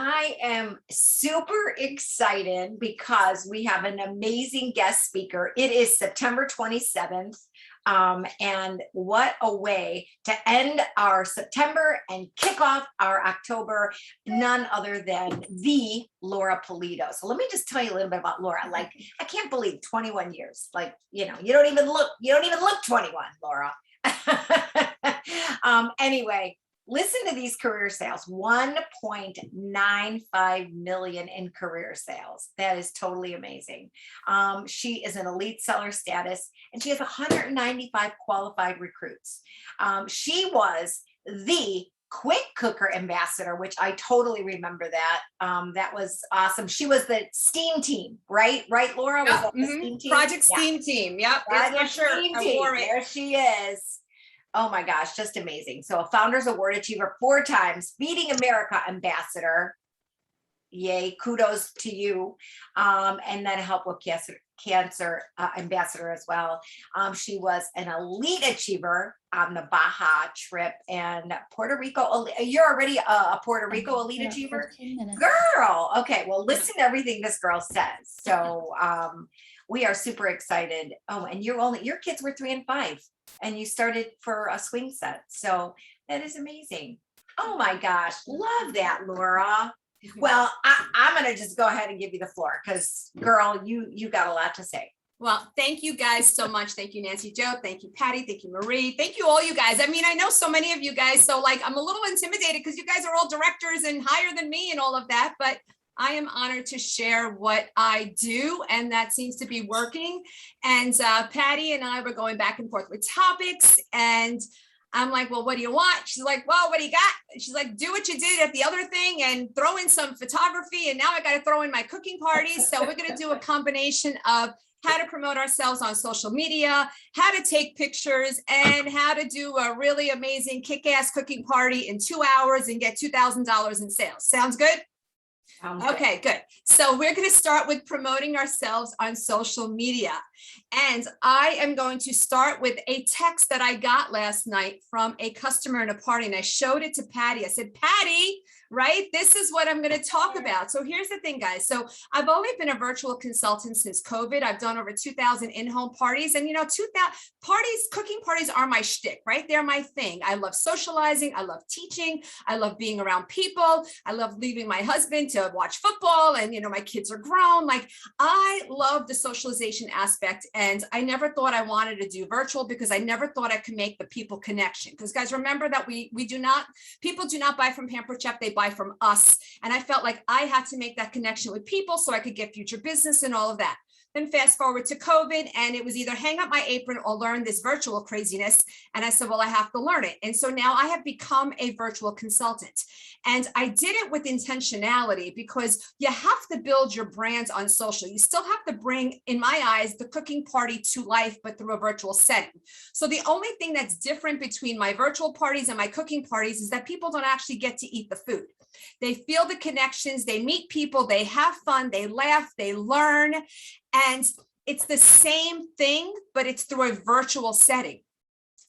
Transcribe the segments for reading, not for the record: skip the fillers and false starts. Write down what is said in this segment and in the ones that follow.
I am super excited because we have an amazing guest speaker. It is September 27th. And what a way to end our September and kick off our October, none other than the Laura Polito. So let me just tell you a little bit about Laura. Like, I can't believe 21 years. Like, you don't even look 21, Laura. Anyway, listen to these career sales, 1.95 million in career sales. That is totally amazing. She is an elite seller status and she has 195 qualified recruits. She was the quick cooker ambassador, which I totally remember that. That was awesome. She was the STEAM team, right? Right, Laura? Was that the STEAM team? Project STEAM team. Yep. Project sure. STEAM team. There she is. Oh my gosh, just amazing. So a Founders Award Achiever 4 times, Feeding America Ambassador. Yay, kudos to you. And then Help with Cancer Ambassador as well. She was an elite achiever on the Baja trip and Puerto Rico. You're already a Puerto Rico elite achiever? Girl, okay, well, listen to everything this girl says. So we are super excited. Oh, and your kids were 3 and 5. And you started for a swing set. So that is amazing. Oh my gosh. Love that, Laura. Well, I'm going to just go ahead and give you the floor because girl, you got a lot to say. Well, thank you guys so much. Thank you, Nancy Jo. Thank you, Patty. Thank you, Marie. Thank you all you guys. I mean, I know so many of you guys, so like, I'm a little intimidated because you guys are all directors and higher than me and all of that, but I am honored to share what I do, and that seems to be working. And Patty and I were going back and forth with topics, and I'm like, well, what do you want? She's like, well, what do you got? She's like, do what you did at the other thing and throw in some photography. And now I got to throw in my cooking parties. So we're going to do a combination of how to promote ourselves on social media, how to take pictures, and how to do a really amazing kick-ass cooking party in 2 hours and get $2,000 in sales. Sounds good? Okay, good. So we're going to start with promoting ourselves on social media. And I am going to start with a text that I got last night from a customer in a party. And I showed it to Patty. I said, Patty, right? This is what I'm going to talk about. So here's the thing, guys. So I've only been a virtual consultant since COVID. I've done over 2,000 in-home parties. And 2,000 parties, cooking parties are my shtick, right? They're my thing. I love socializing. I love teaching. I love being around people. I love leaving my husband to watch football. And, my kids are grown. Like, I love the socialization aspect. And I never thought I wanted to do virtual because I never thought I could make the people connection. Because guys, remember that people do not buy from Pamper Chef, they buy from us. And I felt like I had to make that connection with people so I could get future business and all of that. Then fast forward to COVID, and it was either hang up my apron or learn this virtual craziness. And I said, well, I have to learn it. And so now I have become a virtual consultant. And I did it with intentionality because you have to build your brands on social. You still have to bring, in my eyes, the cooking party to life, but through a virtual setting. So the only thing that's different between my virtual parties and my cooking parties is that people don't actually get to eat the food. They feel the connections, they meet people, they have fun, they laugh, they learn. And it's the same thing, but it's through a virtual setting.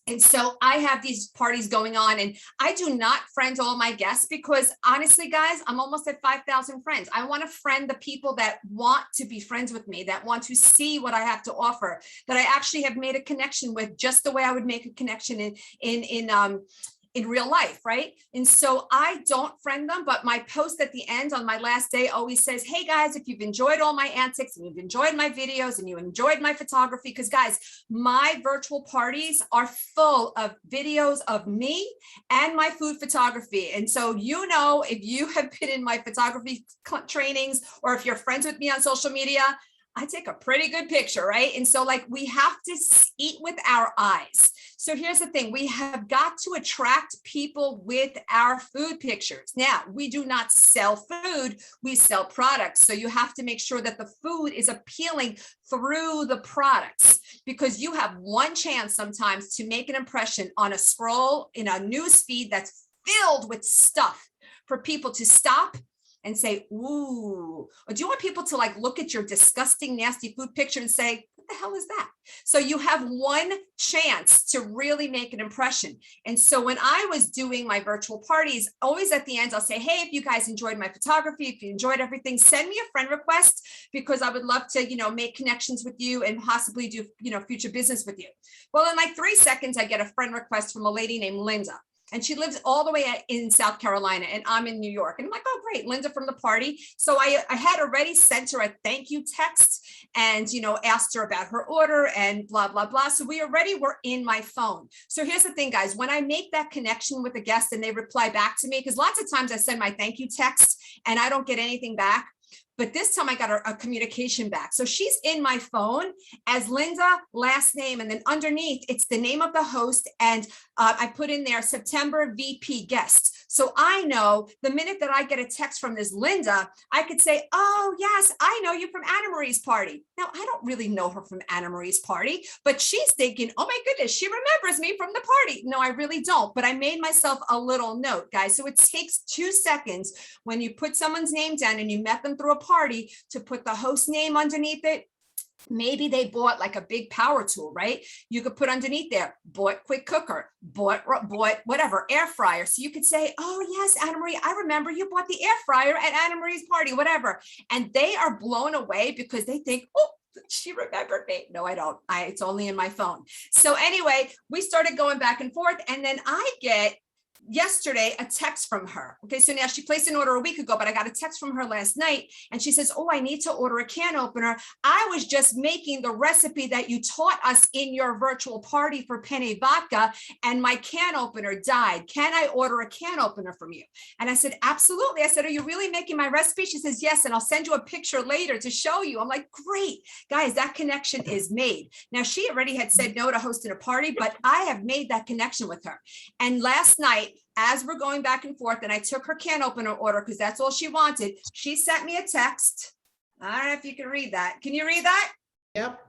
And so I have these parties going on, and I do not friend all my guests because honestly, guys, I'm almost at 5,000 friends. I want to friend the people that want to be friends with me, that want to see what I have to offer, that I actually have made a connection with just the way I would make a connection in real life, right? And so I don't friend them, but my post at the end on my last day always says, hey guys, if you've enjoyed all my antics and you've enjoyed my videos and you enjoyed my photography, because guys, my virtual parties are full of videos of me and my food photography. And so, if you have been in my photography trainings or if you're friends with me on social media, I take a pretty good picture, right? And so we have to eat with our eyes. So here's the thing, we have got to attract people with our food pictures. Now, we do not sell food, we sell products. So you have to make sure that the food is appealing through the products because you have one chance sometimes to make an impression on a scroll in a news feed that's filled with stuff for people to stop and say, ooh, or do you want people to like look at your disgusting, nasty food picture and say, what the hell is that? So you have one chance to really make an impression. And so when I was doing my virtual parties, always at the end, I'll say, hey, if you guys enjoyed my photography, if you enjoyed everything, send me a friend request, because I would love to, make connections with you and possibly do, future business with you. Well, in like 3 seconds, I get a friend request from a lady named Linda. And she lives all the way in South Carolina, and I'm in New York. And I'm like, oh, great, Linda from the party. So I had already sent her a thank you text and, asked her about her order and blah, blah, blah. So we already were in my phone. So here's the thing, guys, when I make that connection with a guest and they reply back to me, because lots of times I send my thank you text and I don't get anything back. But this time I got a communication back. So she's in my phone as Linda, last name, and then underneath it's the name of the host. And I put in there September VP guest. So I know the minute that I get a text from this Linda, I could say, oh yes, I know you from Anna Marie's party. Now, I don't really know her from Anna Marie's party, but she's thinking, oh my goodness, she remembers me from the party. No, I really don't, but I made myself a little note, guys. So it takes 2 seconds when you put someone's name down and you met them through a party to put the host name underneath it. Maybe they bought like a big power tool, right? You could put underneath there, bought quick cooker, bought whatever, air fryer. So you could say, oh yes, Anna Marie, I remember you bought the air fryer at Anna Marie's party, whatever. And they are blown away because they think, oh, she remembered me. No, I don't. It's only in my phone. So anyway, we started going back and forth. And then I get yesterday a text from her. Okay, so now she placed an order a week ago, but I got a text from her last night and she says, oh, I need to order a can opener. I was just making the recipe that you taught us in your virtual party for penne vodka and my can opener died. Can I order a can opener from you? And I said, absolutely. I said, are you really making my recipe? She says, yes. And I'll send you a picture later to show you. I'm like, great, guys, that connection is made. Now she already had said no to hosting a party, but I have made that connection with her. And last night, as we're going back and forth, and I took her can opener order because that's all she wanted, she sent me a text. I don't know if you can read that. Can you read that? Yep.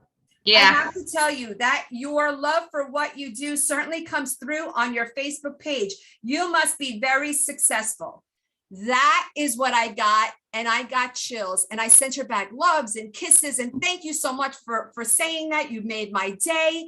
I have to tell you that your love for what you do certainly comes through on your Facebook page. You must be very successful. That is what I got. And I got chills and I sent her back loves and kisses. And thank you so much for saying that. You made my day.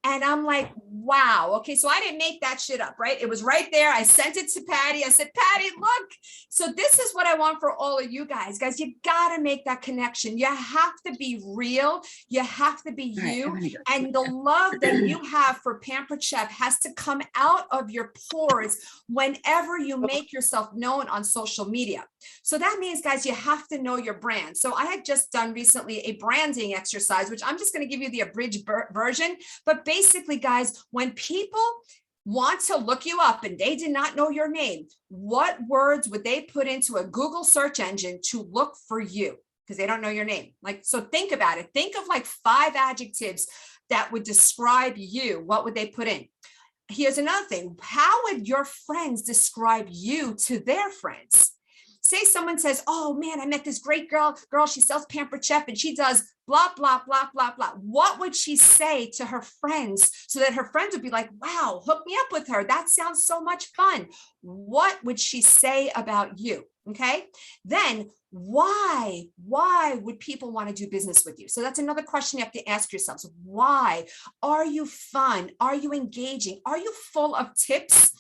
And I'm like, wow. Okay. So I didn't make that shit up, right? It was right there. I sent it to Patty. I said, Patty, look. So this is what I want for all of you guys. Guys, you got to make that connection. You have to be real. You have to be you. And the love that you have for Pampered Chef has to come out of your pores whenever you make yourself known on social media. So that means, guys, you have to know your brand. So I had just done recently a branding exercise, which I'm just going to give you the abridged version. But basically, guys, when people want to look you up and they did not know your name, what words would they put into a Google search engine to look for you? Because they don't know your name. Like, so think about it. Think of like 5 adjectives that would describe you. What would they put in? Here's another thing. How would your friends describe you to their friends? Say someone says, oh man, I met this great girl, she sells Pampered Chef and she does blah, blah, blah, blah, blah. What would she say to her friends so that her friends would be like, wow, hook me up with her. That sounds so much fun. What would she say about you? Okay. Then why would people want to do business with you? So that's another question you have to ask yourselves. Why? Are you fun? Are you engaging? Are you full of tips?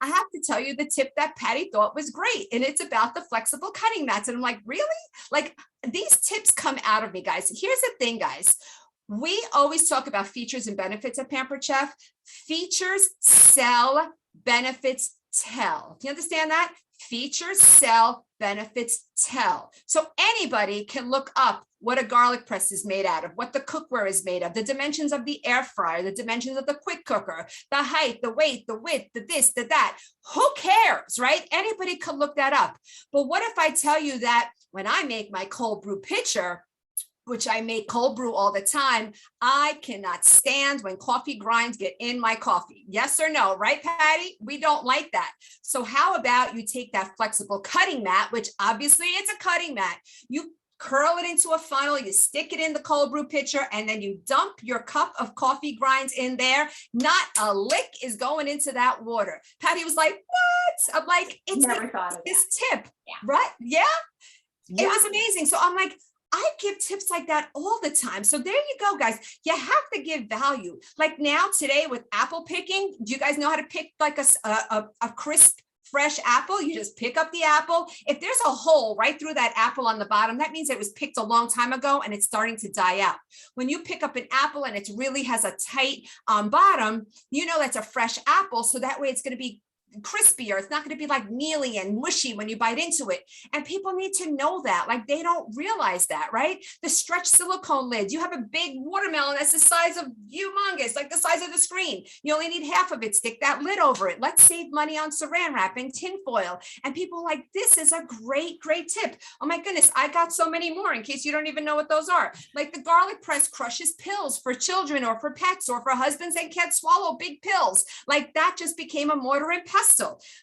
I have to tell you the tip that Patty thought was great. And it's about the flexible cutting mats. And I'm like, really? Like these tips come out of me, guys. Here's the thing, guys. We always talk about features and benefits at Pampered Chef. Features sell, benefits tell. Do you understand that? Features sell, benefits tell. So anybody can look up what a garlic press is made out of, what the cookware is made of, the dimensions of the air fryer, the dimensions of the quick cooker, the height, the weight, the width, the this, the that. Who cares, right? Anybody could look that up. But what if I tell you that when I make my cold brew pitcher, which I make cold brew all the time, I cannot stand when coffee grinds get in my coffee. Yes or no, right, Patty? We don't like that. So how about you take that flexible cutting mat, which obviously it's a cutting mat, you curl it into a funnel, you stick it in the cold brew pitcher, and then you dump your cup of coffee grinds in there. Not a lick is going into that water. Patty was like, what? I'm like, it's Never like thought of this tip, Yeah. right? Yeah. Yeah. It was amazing. So I'm like, I give tips like that all the time. So there you go, guys. You have to give value. Like now today with apple picking, do you guys know how to pick like a crisp, fresh apple? You just pick up the apple. If there's a hole right through that apple on the bottom, that means it was picked a long time ago and it's starting to die out. When you pick up an apple and it really has a tight bottom, you know that's a fresh apple. So that way it's going to be crispier. It's not going to be like mealy and mushy when you bite into it. And people need to know that. Like they don't realize that, right? The stretch silicone lids. You have a big watermelon that's the size of humongous, like the size of the screen. You only need half of it. Stick that lid over it. Let's save money on saran wrap and tin foil. And people are like, this is a great, great tip. Oh my goodness, I got so many more in case you don't even know what those are. Like the garlic press crushes pills for children or for pets or for husbands that can't swallow big pills. Like that just became a mortar and pestle.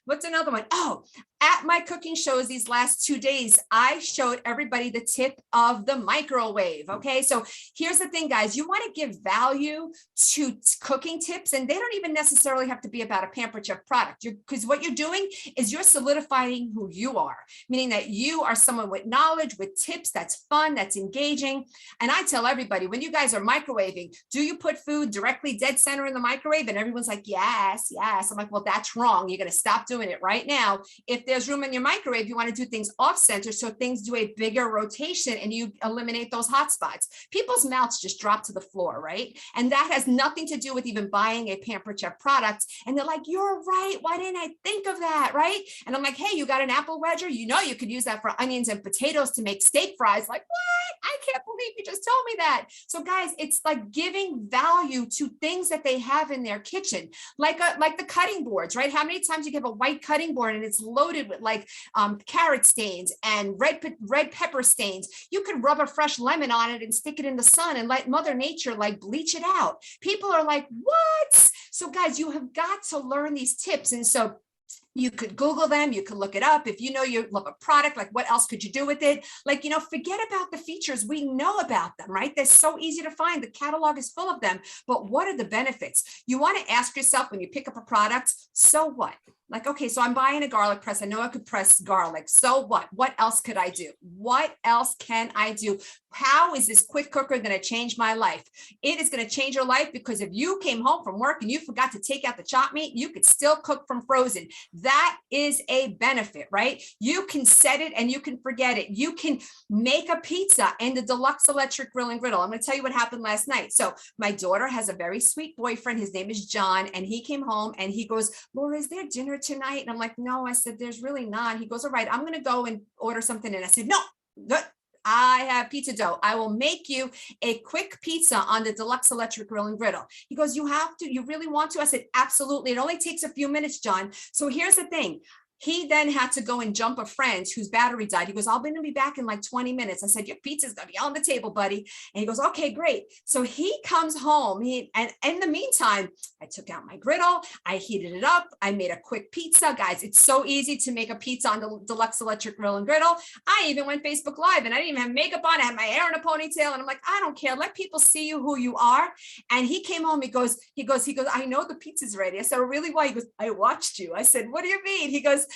What's another one? Oh, at my cooking shows these last 2 days, I showed everybody the tip of the microwave. Okay. So here's the thing, guys, you want to give value to cooking tips, and they don't even necessarily have to be about a Pampered Chef product. Because what you're doing is you're solidifying who you are, meaning that you are someone with knowledge, with tips, that's fun, that's engaging. And I tell everybody, when you guys are microwaving, do you put food directly dead center in the microwave? And everyone's like, yes, yes. I'm like, well, that's wrong. You're going to stop doing it right now. If there's room in your microwave, you want to do things off center so things do a bigger rotation and you eliminate those hot spots. People's mouths just drop to the floor, right? And that has nothing to do with even buying a Pampered Chef product. And they're like, you're right. Why didn't I think of that? Right? And I'm like, hey, you got an apple wedger? You know, you could use that for onions and potatoes to make steak fries. Like, what? I can't believe you just told me that. So guys, it's like giving value to things that they have in their kitchen, like the cutting boards, right? How many times you have a white cutting board and it's loaded with like carrot stains and red pepper stains? You could rub a fresh lemon on it and stick it in the sun and let Mother Nature like bleach it out. People are like, what? So guys, you have got to learn these tips. And so you could Google them. You could look it up. If you know you love a product, like what else could you do with it? Like, you know, forget about the features. We know about them, right? They're so easy to find. The catalog is full of them. But what are the benefits? You want to ask yourself when you pick up a product, so what? Like, okay, so I'm buying a garlic press. I know I could press garlic. So what? What else could I do? What else can I do? How is this quick cooker going to change my life? It is going to change your life because if you came home from work and you forgot to take out the chopped meat, you could still cook from frozen. That is a benefit, right? You can set it and you can forget it. You can make a pizza in the deluxe electric grill and griddle. I'm going to tell you what happened last night. So my daughter has a very sweet boyfriend. His name is John. And he came home and he goes, Laura, is there dinner tonight? And I'm like, no. I said, there's really not. He goes, all right, I'm going to go and order something. And I said, no, I have pizza dough. I will make you a quick pizza on the deluxe electric grill and griddle. He goes, you have to, you really want to? I said, absolutely. It only takes a few minutes, John. So here's the thing. He then had to go and jump a friend whose battery died. He goes, I'll be back in like 20 minutes. I said, your pizza's gonna be on the table, buddy. And he goes, okay, great. So he comes home. And in the meantime, I took out my griddle. I heated it up. I made a quick pizza. Guys, it's so easy to make a pizza on the deluxe electric grill and griddle. I even went Facebook Live and I didn't even have makeup on. I had my hair in a ponytail. And I'm like, I don't care. Let people see you who you are. And he came home. He goes, I know the pizza's ready. I said, oh, really? Why? He goes, I watched you. I said, what do you mean? He goes,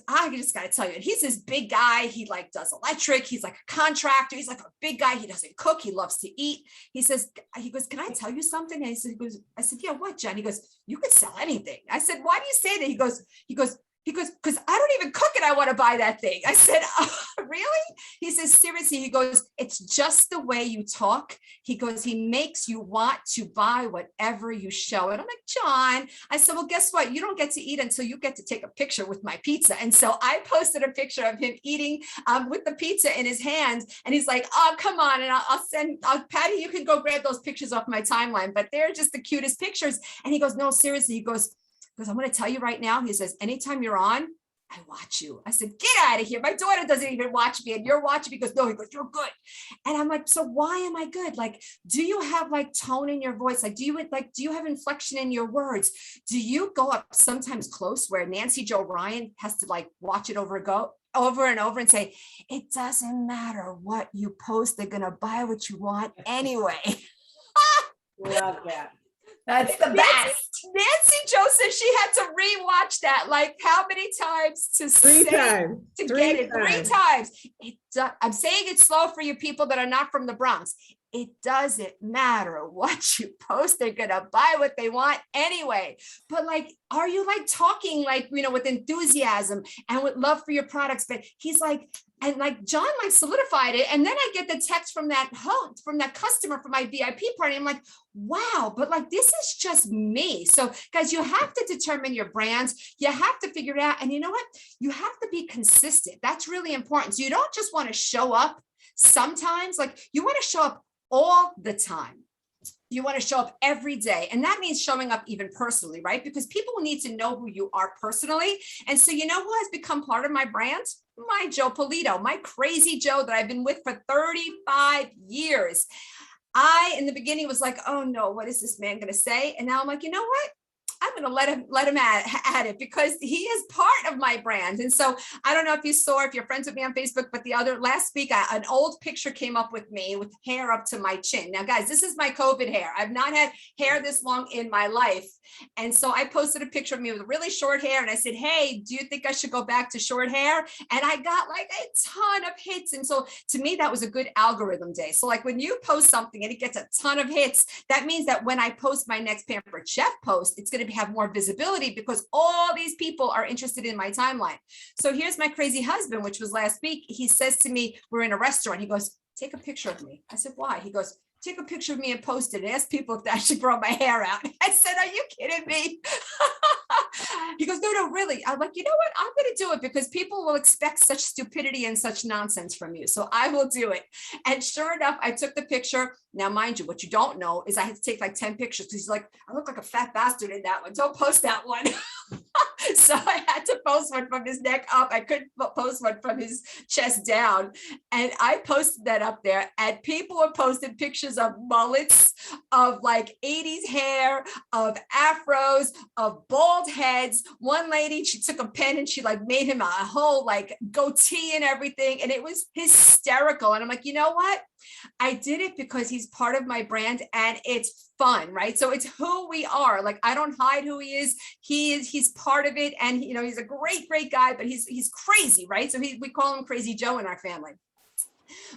I just got to tell you, and he's this big guy. He like does electric. He's like a contractor. He's like a big guy. He doesn't cook. He loves to eat. He goes, can I tell you something? And I said, yeah, what, John? He goes, you could sell anything. I said, why do you say that? He goes, because I don't even cook and I want to buy that thing. I said, oh, really? He says, seriously, he goes, it's just the way you talk. He goes, he makes you want to buy whatever you show it. I'm like, John, I said, well, guess what? You don't get to eat until you get to take a picture with my pizza. And so I posted a picture of him eating with the pizza in his hands. And he's like, oh, come on. And I'll send Patty, you can go grab those pictures off my timeline, but they're just the cutest pictures. And he goes, no, seriously. He goes, I'm going to tell you right now. He says, anytime you're on, I watch you. I said, get out of here. My daughter doesn't even watch me and you're watching me. He goes, no, he goes, you're good. And I'm like, so why am I good? Like, do you have like tone in your voice? Like, do you have inflection in your words? Do you go up sometimes close where Nancy Jo Ryan has to like watch it over and over and say, it doesn't matter what you post. They're going to buy what you want anyway. Love that. That's the best. Nancy Jo says she had to rewatch that like how many times to Three times. to get it? Three times. I'm saying it slow for you people that are not from the Bronx. It doesn't matter what you post. They're going to buy what they want anyway. But like, are you like talking like, with enthusiasm and with love for your products? But he's like, and like John like solidified it. And then I get the text from that host, from that customer for my VIP party. I'm like, wow, but like, this is just me. So guys, you have to determine your brands. You have to figure it out. And you know what? You have to be consistent. That's really important. So you don't just want to show up sometimes, like you want to show up all the time. You want to show up every day. And that means showing up even personally, right? Because people need to know who you are personally. And so you know who has become part of my brand? My Joe Polito, my crazy Joe that I've been with for 35 years. I, in the beginning, was like, oh no, what is this man going to say? And now I'm like, you know what? I'm going to let him at it because he is part of my brand. And so I don't know if you saw, if you're friends with me on Facebook, but last week, an old picture came up with me with hair up to my chin. Now, guys, this is my COVID hair. I've not had hair this long in my life. And so I posted a picture of me with really short hair. And I said, hey, do you think I should go back to short hair? And I got like a ton of hits. And so to me, that was a good algorithm day. So like when you post something and it gets a ton of hits, that means that when I post my next Pampered Chef post, it's going to have more visibility because all these people are interested in my timeline. So here's my crazy husband, which was last week. He says to me, we're in a restaurant. He goes, take a picture of me. I said, why? He goes, take a picture of me and post it and ask people if they actually brought my hair out. I said, are you kidding me? He goes, no, really. I'm like, you know what? I'm going to do it because people will expect such stupidity and such nonsense from you. So I will do it. And sure enough, I took the picture. Now, mind you, what you don't know is I had to take like 10 pictures. He's like, I look like a fat bastard in that one. Don't post that one. So I had to post one from his neck up. I couldn't post one from his chest down. And I posted that up there and people were posting pictures of mullets, of like 80s hair, of afros, of bald heads. One lady, she took a pen and she like made him a whole like goatee and everything. And it was hysterical. And I'm like, you know what? I did it because he's part of my brand and it's fun, right? So it's who we are. Like, I don't hide who he is. He's part of it. And, he's a great, great guy, but he's crazy, right? So we call him Crazy Joe in our family.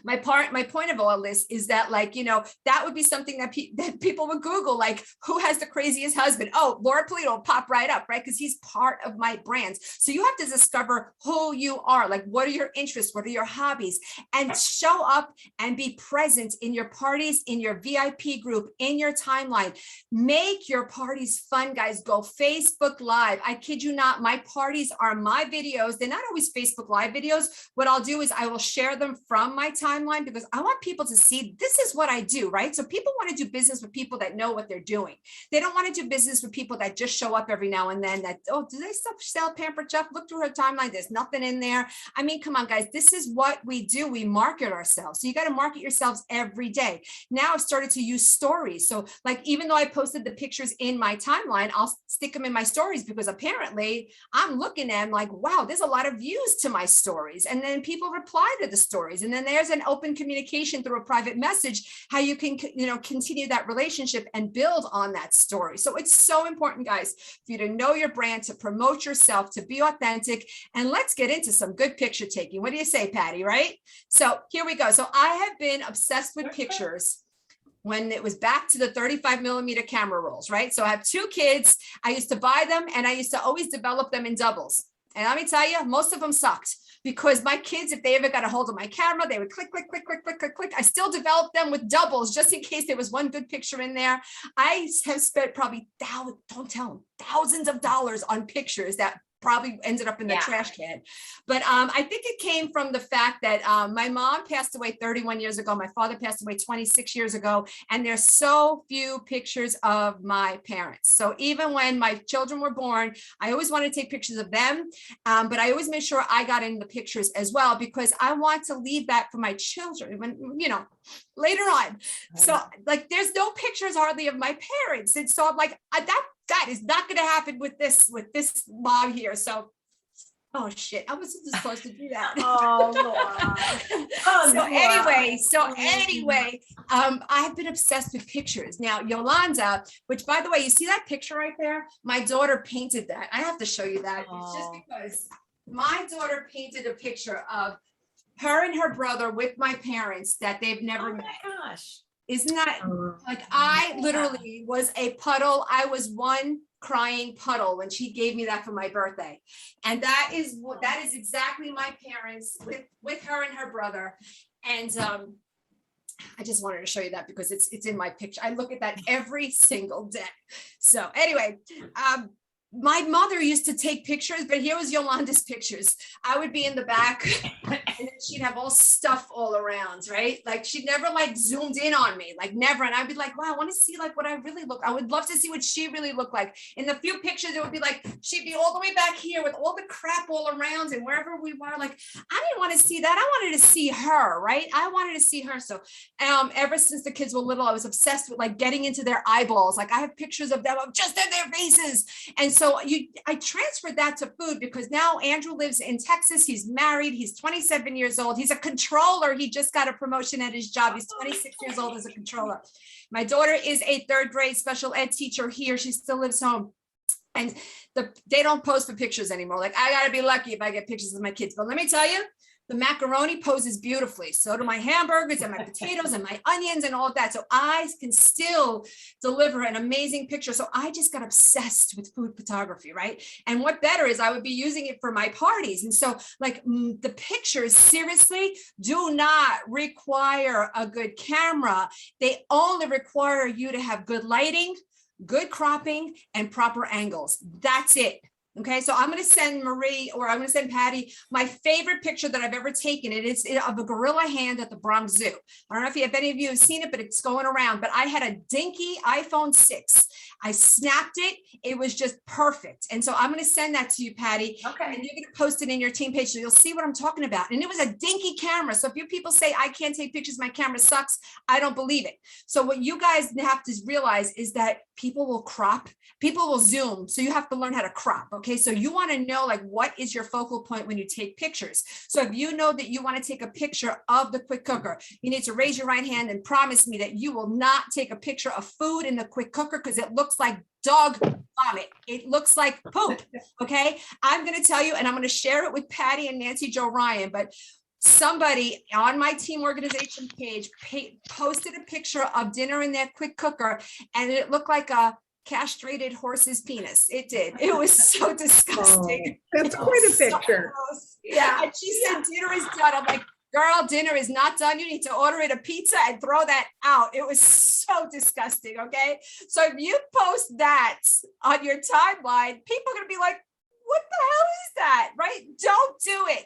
My point of all this is that that would be something that people would Google, like who has the craziest husband? Oh, Laura Polito will pop right up, right? Because he's part of my brands. So you have to discover who you are, like what are your interests? What are your hobbies? And show up and be present in your parties, in your VIP group, in your timeline. Make your parties fun, guys. Go Facebook Live. I kid you not, my parties are my videos. They're not always Facebook Live videos. What I'll do is I will share them from my timeline because I want people to see this is what I do, right? So people want to do business with people that know what they're doing. They don't want to do business with people that just show up every now and then that, oh, do they sell Pampered Chef? Look through her timeline. There's nothing in there. I mean, come on, guys. This is what we do. We market ourselves. So you got to market yourselves every day. Now I've started to use stories. So like, even though I posted the pictures in my timeline, I'll stick them in my stories because apparently I'm looking at them like, wow, there's a lot of views to my stories. And then people reply to the stories. And then there's an open communication through a private message, how you can, continue that relationship and build on that story. So it's so important, guys, for you to know your brand, to promote yourself, to be authentic. And let's get into some good picture taking. What do you say, Patty, right? So here we go. So I have been obsessed with pictures when it was back to the 35mm camera rolls, right? So I have two kids. I used to buy them and I used to always develop them in doubles. And let me tell you, most of them sucked because my kids, if they ever got a hold of my camera, they would click, click, click, click, click, click, click. I still developed them with doubles just in case there was one good picture in there. I have spent probably thousands of dollars on pictures that probably ended up in the trash can. But I think it came from the fact that my mom passed away 31 years ago. My father passed away 26 years ago. And there's so few pictures of my parents. So even when my children were born, I always wanted to take pictures of them. But I always made sure I got in the pictures as well, because I want to leave that for my children when, later on. So like, there's no pictures hardly of my parents. And so I'm like, that is not going to happen with this mom here. So Oh shit, I wasn't supposed to do that. Oh, Laura. Oh, So anyway, I've been obsessed with pictures. Now, Yolanda, which by the way, you see that picture right there? My daughter painted that. I have to show you that. It's just because my daughter painted a picture of her and her brother with my parents that they've never met. Oh my gosh. Isn't that like, I literally was a puddle. I was one crying puddle when she gave me that for my birthday. And that is exactly my parents with her and her brother. And I just wanted to show you that because it's in my picture. I look at that every single day. So anyway, my mother used to take pictures, but here was Yolanda's pictures. I would be in the back and then she'd have all stuff all around, right? Like she'd never like zoomed in on me, like never. And I'd be like, wow, I want to see like what I really look. I would love to see what she really looked like. In the few pictures, it would be like, she'd be all the way back here with all the crap all around and wherever we were. Like, I didn't want to see that. I wanted to see her, right? I wanted to see her. So ever since the kids were little, I was obsessed with like getting into their eyeballs. Like I have pictures of them just in their faces. And so I transferred that to food because now Andrew lives in Texas. He's married. He's 27 years old. He's a controller. He just got a promotion at his job. He's 26 years old as a controller. My daughter is a third grade special ed teacher here. She still lives home. And they don't post for pictures anymore. Like I gotta be lucky if I get pictures of my kids. But let me tell you, the macaroni poses beautifully. So do my hamburgers and my potatoes and my onions and all of that. So I can still deliver an amazing picture. So I just got obsessed with food photography, right? And what better is I would be using it for my parties. And so like the pictures seriously do not require a good camera. They only require you to have good lighting, good cropping, and proper angles. That's it. Okay, so I'm going to send Marie or I'm going to send Patty my favorite picture that I've ever taken. It is of a gorilla hand at the Bronx Zoo. I don't know if any of you have seen it, but it's going around. But I had a dinky iPhone 6. I snapped it. It was just perfect. And so I'm going to send that to you, Patty. Okay. And you're going to post it in your team page so you'll see what I'm talking about. And it was a dinky camera. So if you people say, I can't take pictures, my camera sucks, I don't believe it. So what you guys have to realize is that people will crop, people will zoom. So you have to learn how to crop. Okay. So you want to know like, what is your focal point when you take pictures? So if you know that you want to take a picture of the quick cooker, you need to raise your right hand and promise me that you will not take a picture of food in the quick cooker because it looks like dog vomit. It looks like poop. Okay. I'm going to tell you, and I'm going to share it with Patty and Nancy Joe Ryan, but somebody on my team organization page posted a picture of dinner in that quick cooker and it looked like a castrated horse's penis. It did. It was so disgusting. Oh, that's quite a picture. So yeah. And she said, dinner is done. I'm like, girl, dinner is not done. You need to order it a pizza and throw that out. It was so disgusting. Okay. So if you post that on your timeline, people are going to be like, what the hell is that? Right? Don't do it.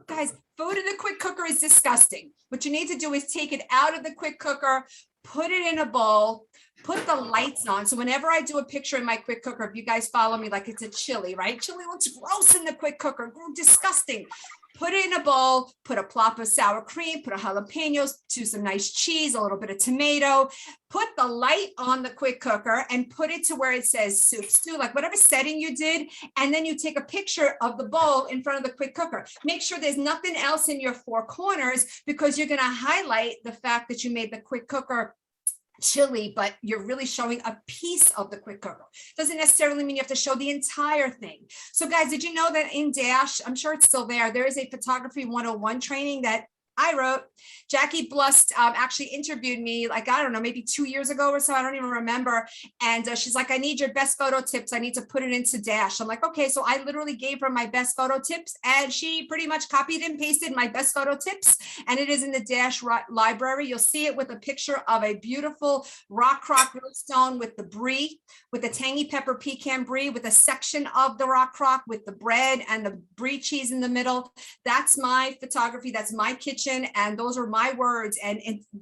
Guys, food in the quick cooker is disgusting. What you need to do is take it out of the quick cooker, put it in a bowl, put the lights on. So whenever I do a picture in my quick cooker, if you guys follow me, like it's a chili, right? Chili looks gross in the quick cooker, disgusting. Put it in a bowl, put a plop of sour cream, put a jalapenos, some nice cheese, a little bit of tomato, put the light on the quick cooker and put it to where it says soup stew, like whatever setting you did. And then you take a picture of the bowl in front of the quick cooker. Make sure there's nothing else in your four corners because you're going to highlight the fact that you made the quick cooker chili, but you're really showing a piece of the quick cooker. Doesn't necessarily mean you have to show the entire thing. So guys, did you know that in Dash, I'm sure it's still there is a photography 101 training that I wrote. Jackie Blust actually interviewed me like, I don't know, maybe 2 years ago or so. I don't even remember. And she's like, I need your best photo tips. I need to put it into Dash. I'm like, okay. So I literally gave her my best photo tips and she pretty much copied and pasted my best photo tips. And it is in the Dash library. You'll see it with a picture of a beautiful rock crock rootstone with the brie, with the tangy pepper pecan brie, with a section of the rock crock with the bread and the brie cheese in the middle. That's my photography. That's my kitchen. And those are my words. And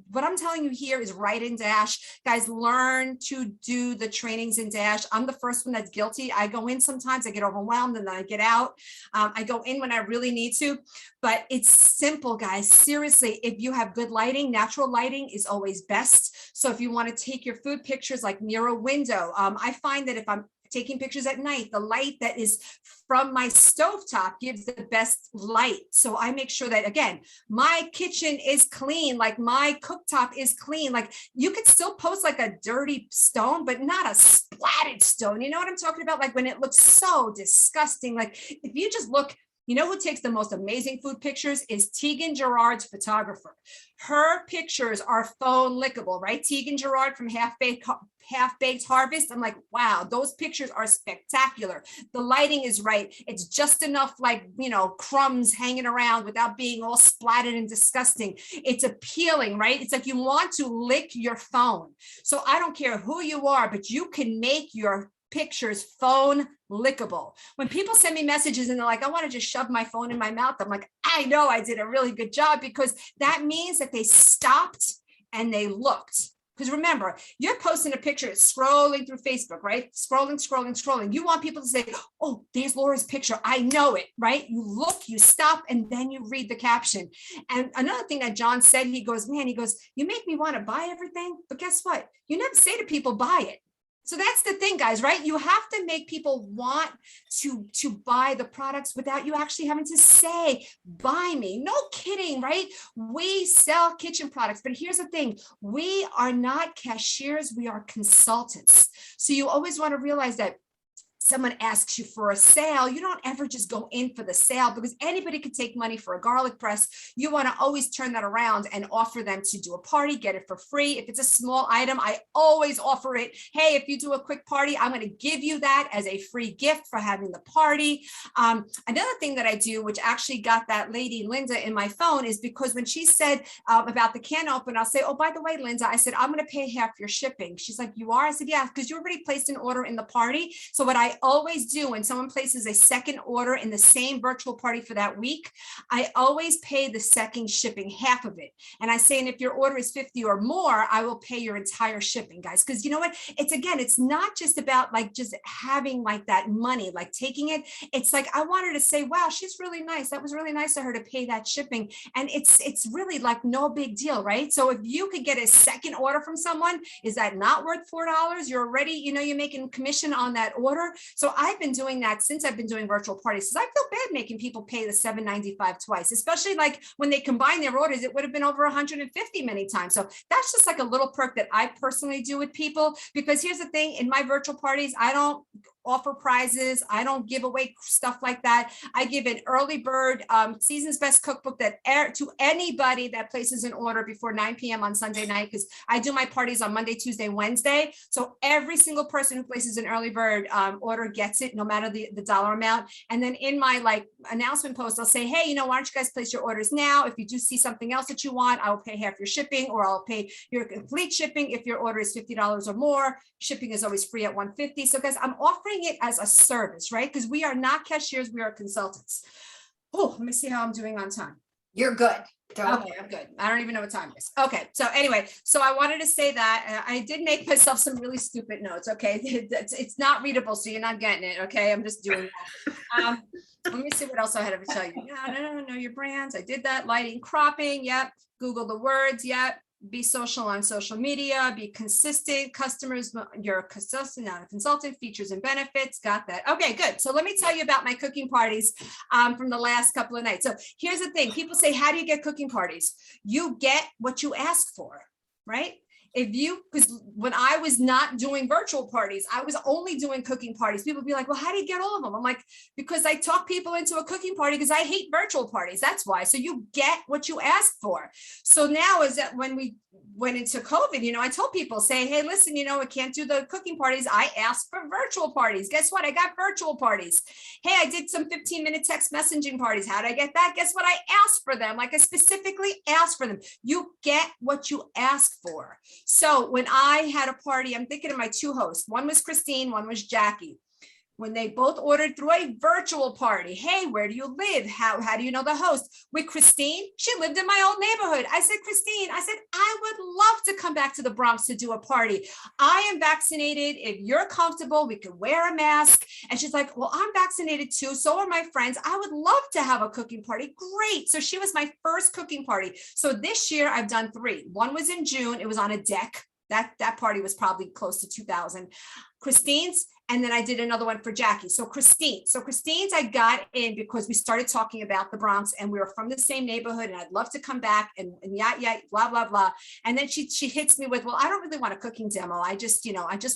what I'm telling you here is right in Dash. Guys, learn to do the trainings in Dash. I'm the first one that's guilty. I go in sometimes, I get overwhelmed and then I get out. I go in when I really need to, but it's simple, guys. Seriously, if you have good lighting, natural lighting is always best. So if you want to take your food pictures like near a window, I find that if I'm taking pictures at night. The light that is from my stovetop gives the best light. So I make sure that, again, my kitchen is clean, like my cooktop is clean. Like you could still post like a dirty stone, but not a splatted stone. You know what I'm talking about? Like when it looks so disgusting. Like if you just look, you know who takes the most amazing food pictures is Tegan Gerard's photographer. Her pictures are phone lickable, right? Tegan Gerard from Half Baked Harvest. I'm like, wow, those pictures are spectacular. The lighting is right. It's just enough like, you know, crumbs hanging around without being all splattered and disgusting. It's appealing, right? It's like you want to lick your phone. So I don't care who you are, but you can make your pictures phone lickable. When people send me messages and they're like, I want to just shove my phone in my mouth, I'm like, I know I did a really good job, because that means that they stopped and they looked. Because remember, you're posting a picture, scrolling through Facebook, right? Scrolling. You want people to say, oh, there's Laura's picture. I know it, right? You look, you stop, and then you read the caption. And another thing that John said, he goes, you make me want to buy everything. But guess what? You never say to people, buy it. So that's the thing, guys, right? You have to make people want to buy the products without you actually having to say, buy me. No kidding, right? We sell kitchen products, but here's the thing. We are not cashiers. We are consultants. So you always want to realize that someone asks you for a sale, you don't ever just go in for the sale, because anybody could take money for a garlic press. You want to always turn that around and offer them to do a party, get it for free. If it's a small item, I always offer it. Hey, if you do a quick party, I'm going to give you that as a free gift for having the party. Another thing that I do, which actually got that lady Linda in my phone, is because when she said about the can opener, I'll say, oh, by the way, Linda, I said, I'm going to pay half your shipping. She's like, you are? I said, yeah, because you already placed an order in the party. So what I always do when someone places a second order in the same virtual party for that week, I always pay the second shipping, half of it. And I say, and if your order is 50 or more, I will pay your entire shipping, guys. Because you know what? It's not just about like just having like that money, like taking it. It's like, I want her to say, wow, she's really nice. That was really nice of her to pay that shipping. And it's really like no big deal, right? So if you could get a second order from someone, is that not worth $4? You're already, you're making commission on that order. So I've been doing that since I've been doing virtual parties. So I feel bad making people pay the $7.95 twice, especially like when they combine their orders, it would have been over 150 many times. So that's just like a little perk that I personally do with people, because here's the thing, in my virtual parties, I don't offer prizes. I don't give away stuff like that. I give an early bird season's best cookbook to anybody that places an order before 9 p.m. on Sunday night, because I do my parties on Monday, Tuesday, Wednesday. So every single person who places an early bird order gets it, no matter the dollar amount. And then in my like announcement post, I'll say, hey, why don't you guys place your orders now? If you do see something else that you want, I will pay half your shipping, or I'll pay your complete shipping. If your order is $50 or more, shipping is always free at $150. So guys, I'm offering it as a service, right? Because we are not cashiers, we are consultants. Oh, let me see how I'm doing on time. You're good. Okay, I'm good. I don't even know what time it is. Okay, so anyway, so I wanted to say that I did make myself some really stupid notes. Okay, it's not readable, so you're not getting it. Okay, I'm just doing that. Let me see what else I had to tell you. No, your brands. I did that. Lighting, cropping. Yep. Google the words. Yep. Be social on social media, be consistent, customers, you're a consultant, not a consultant, features and benefits, got that. Okay, good. So let me tell you about my cooking parties from the last couple of nights. So here's the thing, people say, how do you get cooking parties? You get what you ask for, right? Because when I was not doing virtual parties, I was only doing cooking parties. People would be like, well, how do you get all of them? I'm like, because I talk people into a cooking party because I hate virtual parties. That's why. So you get what you ask for. So now is that when we went into COVID, I told people, say, hey, listen, we can't do the cooking parties. I asked for virtual parties. Guess what? I got virtual parties. Hey, I did some 15-minute text messaging parties. How did I get that? Guess what? I asked for them. Like I specifically asked for them. You get what you ask for. So when I had a party, I'm thinking of my two hosts. One was Christine, one was Jackie. When they both ordered through a virtual party, hey, where do you live? How do you know the host? With Christine, she lived in my old neighborhood. I said, Christine, I would love to come back to the Bronx to do a party. I am vaccinated. If you're comfortable, we could wear a mask. And she's like, well, I'm vaccinated too. So are my friends. I would love to have a cooking party. Great. So she was my first cooking party. So this year I've done 3. One was in June. It was on a deck. That party was probably close to 2,000. Christine's, And then I did another one for Jackie. So Christine's I got in because we started talking about the Bronx and we were from the same neighborhood and I'd love to come back and yeah, blah, blah, blah. And then she hits me with, well, I don't really want a cooking demo. I just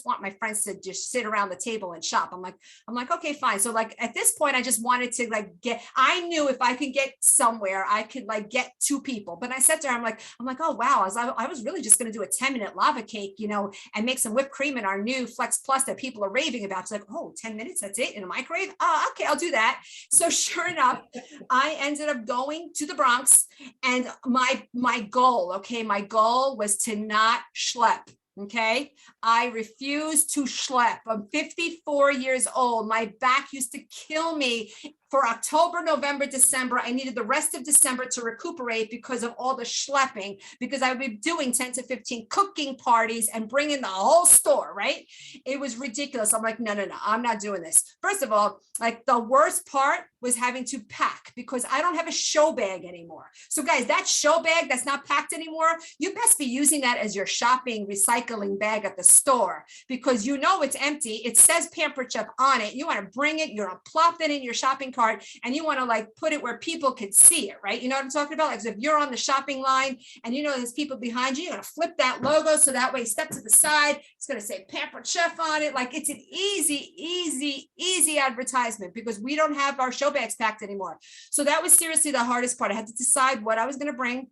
want my friends to just sit around the table and shop. I'm like, okay, fine. So like at this point, I just wanted to like I knew if I could get somewhere, I could like get 2 people. But I said to her, I'm like, oh, wow. I was really just going to do a 10-minute lava cake, and make some whipped cream in our new Flex Plus that people are raving about. It's like, oh, 10 minutes, that's it in a microwave. Oh, okay, I'll do that. So sure enough, I ended up going to the Bronx and my goal was to not schlep. Okay. I refuse to schlep. I'm 54 years old. My back used to kill me for October, November, December. I needed the rest of December to recuperate because of all the schlepping, because I would be doing 10 to 15 cooking parties and bringing the whole store, right? It was ridiculous. I'm like, no, I'm not doing this. First of all, like the worst part was having to pack because I don't have a show bag anymore. So guys, that show bag that's not packed anymore, you best be using that as your shopping recycling bag at the store because it's empty. It says Pampered Chef on it. You want to bring it, you're going to plop that in your shopping cart and you want to like put it where people could see it, right? You know what I'm talking about? Like if you're on the shopping line and there's people behind you, you're going to flip that logo so that way step to the side. It's going to say Pampered Chef on it. Like it's an easy advertisement because we don't have our show bags packed anymore. So that was seriously the hardest part. I had to decide what I was going to bring.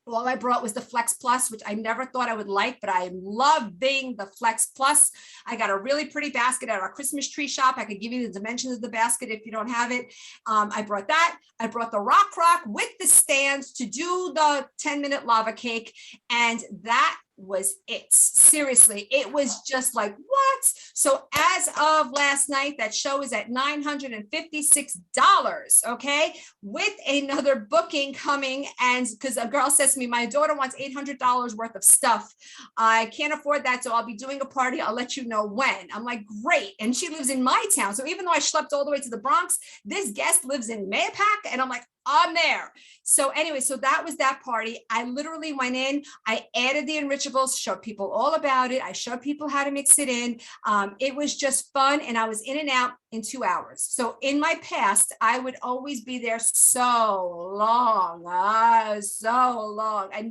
All I brought was the Flex Plus, which I never thought I would like, but I love being the Flex Plus. I got a really pretty basket at our Christmas tree shop. I could give you the dimensions of the basket if you don't have it. I brought that. I brought the Rock with the stands to do the 10-minute lava cake. And that was it. Seriously, it was just like, what? So as of last night, that show is at $956, okay? With another booking coming, and because a girl says to me, my daughter wants $800 worth of stuff. I can't afford that, so I'll be doing a party. I'll let you know when. I'm like, great. And she lives in my town. So even though I schlepped all the way to the Bronx, this guest lives in Mayapack, and I'm like, I'm there. So anyway, so that was that party. I literally went in, I added the enrichables, showed people all about it. I showed people how to mix it in. It was just fun. And I was in and out in 2 hours. So in my past, I would always be there so long. I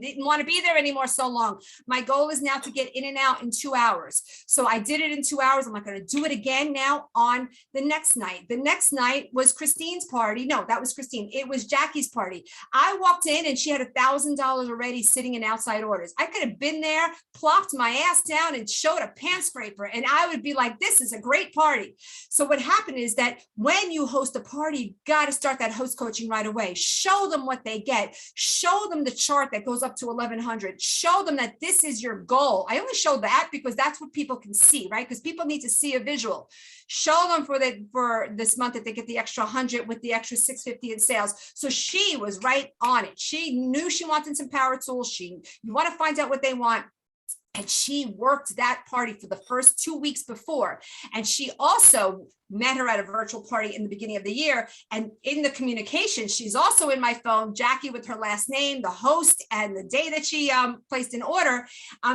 didn't want to be there anymore so long. My goal is now to get in and out in 2 hours. So I did it in 2 hours. I'm not going to do it again now on the next night. The next night was Christine's party. No, that was Christine. It was Jackie's party. I walked in and she had $1,000 already sitting in outside orders. I could have been there, plopped my ass down and showed a pan scraper. And I would be like, this is a great party. So what happened is that when you host a party, you got to start that host coaching right away. Show them what they get. Show them the chart that goes up to 1,100. Show them that this is your goal. I only show that because that's what people can see, right? Because people need to see a visual. Show them for this month that they get the extra 100 with the extra 650 in sales. So she was right on it. She knew she wanted some power tools. You want to find out what they want. And she worked that party for the first 2 weeks before. And she also met her at a virtual party in the beginning of the year. And in the communication, she's also in my phone, Jackie with her last name, the host, and the day that she placed an order.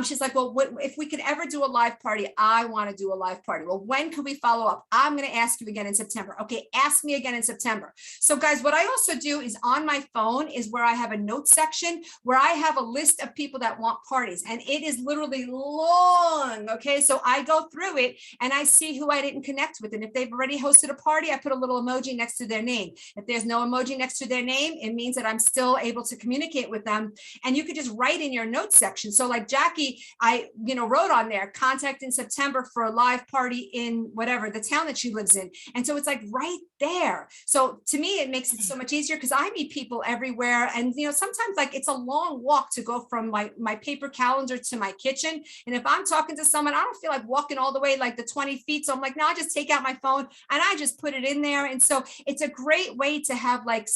She's like, well, if we could ever do a live party, I want to do a live party. Well, when could we follow up? I'm going to ask you again in September. Okay, ask me again in September. So guys, what I also do is on my phone is where I have a note section where I have a list of people that want parties. And it is literally long. Okay, so I go through it and I see who I didn't connect with. And if they've already hosted a party, I put a little emoji next to their name. If there's no emoji next to their name, it means that I'm still able to communicate with them. And you could just write in your notes section. So like Jackie, I wrote on there, contact in September for a live party in whatever, the town that she lives in. And so it's like right there. So to me, it makes it so much easier because I meet people everywhere. And sometimes like it's a long walk to go from my paper calendar to my kitchen. And if I'm talking to someone, I don't feel like walking all the way like the 20 feet. So I'm like, no, I just take out my phone and I just put it in there. And so it's a great way to have like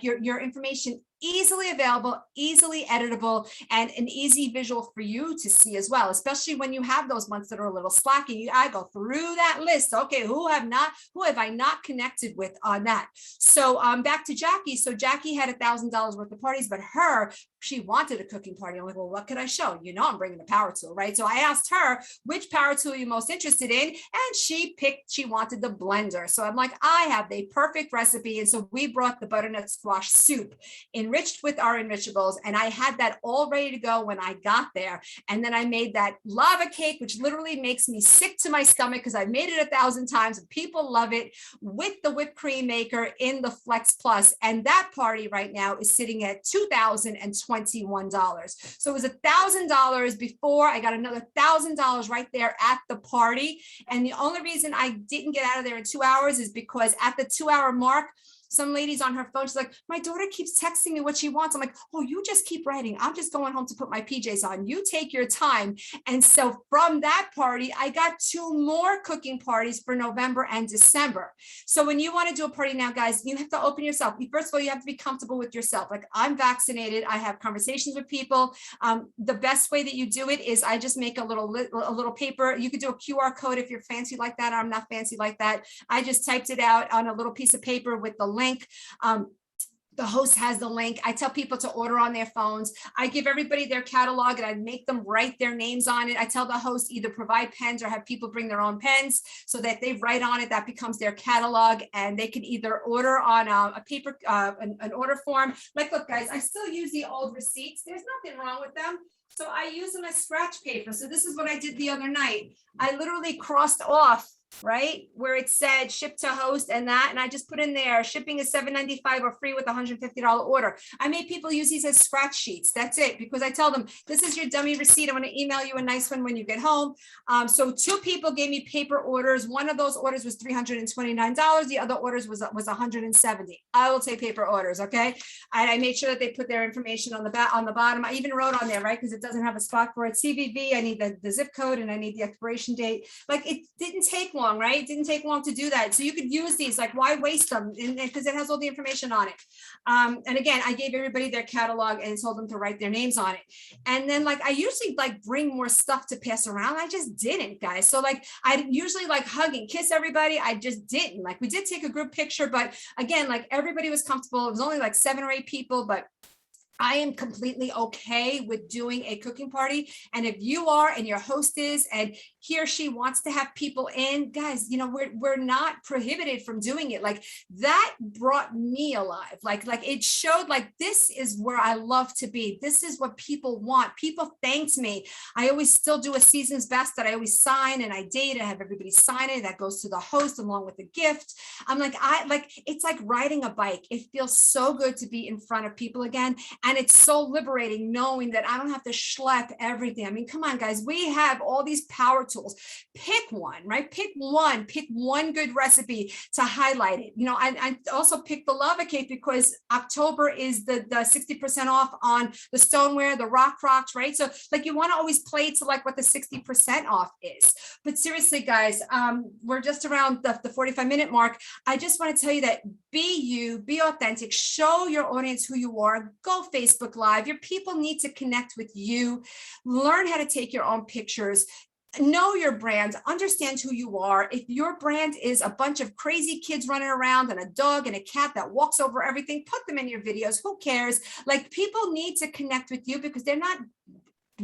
your information easily available, easily editable, and an easy visual for you to see as well, especially when you have those months that are a little slacky. I go through that list. Okay, who have I not connected with on that? So back to Jackie. So Jackie had $1,000 worth of parties, but she wanted a cooking party. I'm like, well, what could I show? You know, I'm bringing the power tool, right? So I asked her, which power tool are you most interested in? And she wanted the blender. So I'm like, I have the perfect recipe. And so we brought the butternut squash soup enriched with our enrichables. And I had that all ready to go when I got there. And then I made that lava cake, which literally makes me sick to my stomach because I've made it 1,000 times and people love it, with the whipped cream maker in the Flex Plus. And that party right now is sitting at $2,021. So it was $1,000 before. I got another $1,000 right there at the party. And the only reason I didn't get out of there in 2 hours is because at the 2-hour mark, some lady's on her phone. She's like, my daughter keeps texting me what she wants. I'm like, oh, you just keep writing. I'm just going home to put my PJs on. You take your time. And so from that party, I got 2 more cooking parties for November and December. So when you want to do a party now, guys, you have to open yourself. First of all, you have to be comfortable with yourself. Like, I'm vaccinated. I have conversations with people. The best way that you do it is I just make a little paper. You could do a QR code if you're fancy like that. I'm not fancy like that. I just typed it out on a little piece of paper with the link. The host has the link. I tell people to order on their phones. I give everybody their catalog and I make them write their names on it. I tell the host either provide pens or have people bring their own pens so that they write on it. That becomes their catalog, and they can either order on a paper, an order form. Like, look, guys, I still use the old receipts. There's nothing wrong with them. So I use them as scratch paper. So this is what I did the other night. I literally crossed off, right, where it said ship to host and that, and I just put in there shipping is $7.95 or free with a $150 order. I made people use these as scratch sheets. That's it, because I tell them this is your dummy receipt. I'm going to email you a nice one when you get home. So 2 people gave me paper orders. One of those orders was $329. The other orders was $170. I will take paper orders, okay? And I made sure that they put their information on the bottom. I even wrote on there, right, because it doesn't have a spot for it. CVV, I need the zip code and I need the expiration date. Like, it didn't take long, right? It didn't take long to do that. So you could use these, like, why waste them? Because it has all the information on it. And again, I gave everybody their catalog and told them to write their names on it. And then, like, I usually like bring more stuff to pass around. I just didn't, guys. So like, I usually like hug and kiss everybody. I just didn't. Like, we did take a group picture, but again, like, everybody was comfortable. It was only like 7 or 8 people, but I am completely okay with doing a cooking party. And if you are, and your host is, and he or she wants to have people in, guys, you know, we're not prohibited from doing it. Like, that brought me alive. Like it showed, like, this is where I love to be. This is what people want. People thanked me. I always still do a season's best that I always sign, and I date. I have everybody sign it. That goes to the host along with the gift. I'm like, it's like riding a bike. It feels so good to be in front of people again. And it's so liberating knowing that I don't have to schlep everything. I mean, come on, guys, we have all these power tools. Pick one, right? Pick one good recipe to highlight it. You know, I also picked the lava cake because October is the 60% off on the stoneware, the rock rocks, right? So like, you want to always play to like what the 60% off is. But seriously, guys, we're just around the 45-minute mark. I just want to tell you that be you, be authentic, show your audience who you are, go Facebook Live. Your people need to connect with you, learn how to take your own pictures, know your brand, understand who you are. If your brand is a bunch of crazy kids running around and a dog and a cat that walks over everything, put them in your videos. Who cares? Like, people need to connect with you because they're not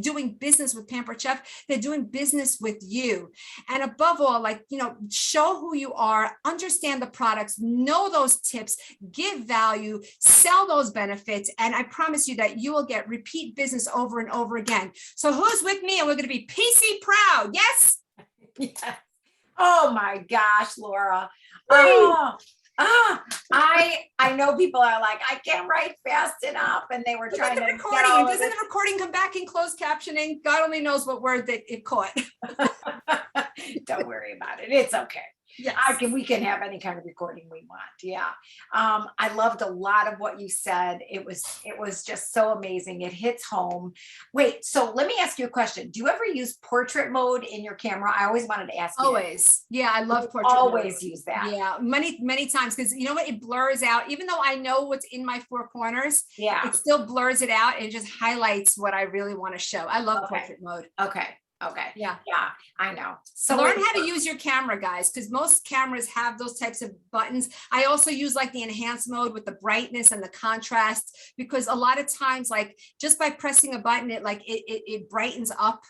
doing business with Pampered Chef, they're doing business with you. And above all, like, you know, show who you are, understand the products, know those tips, give value, sell those benefits. And I promise you that you will get repeat business over and over again. So who's with me? And we're going to be PC proud. Yes. Yes. Oh my gosh, Laura. Oh, I know people are like, I can't write fast enough, and they were trying to recording. Doesn't the recording come back in closed captioning? God only knows what word that it caught. Don't worry about it. It's okay. Yes. We can have any kind of recording we want. Yeah. I loved a lot of what you said. It was just so amazing. It hits home. Wait, so let me ask you a question. Do you ever use portrait mode in your camera? I always wanted to ask you. Always. Yeah, I love portrait mode. Always use that. Yeah, many times, because you know what, it blurs out. Even though I know what's in my four corners, Yeah. it still blurs it out and just highlights what I really want to show. I love Okay. portrait mode. Okay. Okay. Yeah. Yeah, I know. So Learn how to use your camera, guys, because most cameras have those types of buttons. I also use like the enhance mode with the brightness and the contrast, because a lot of times, like just by pressing a button, it brightens up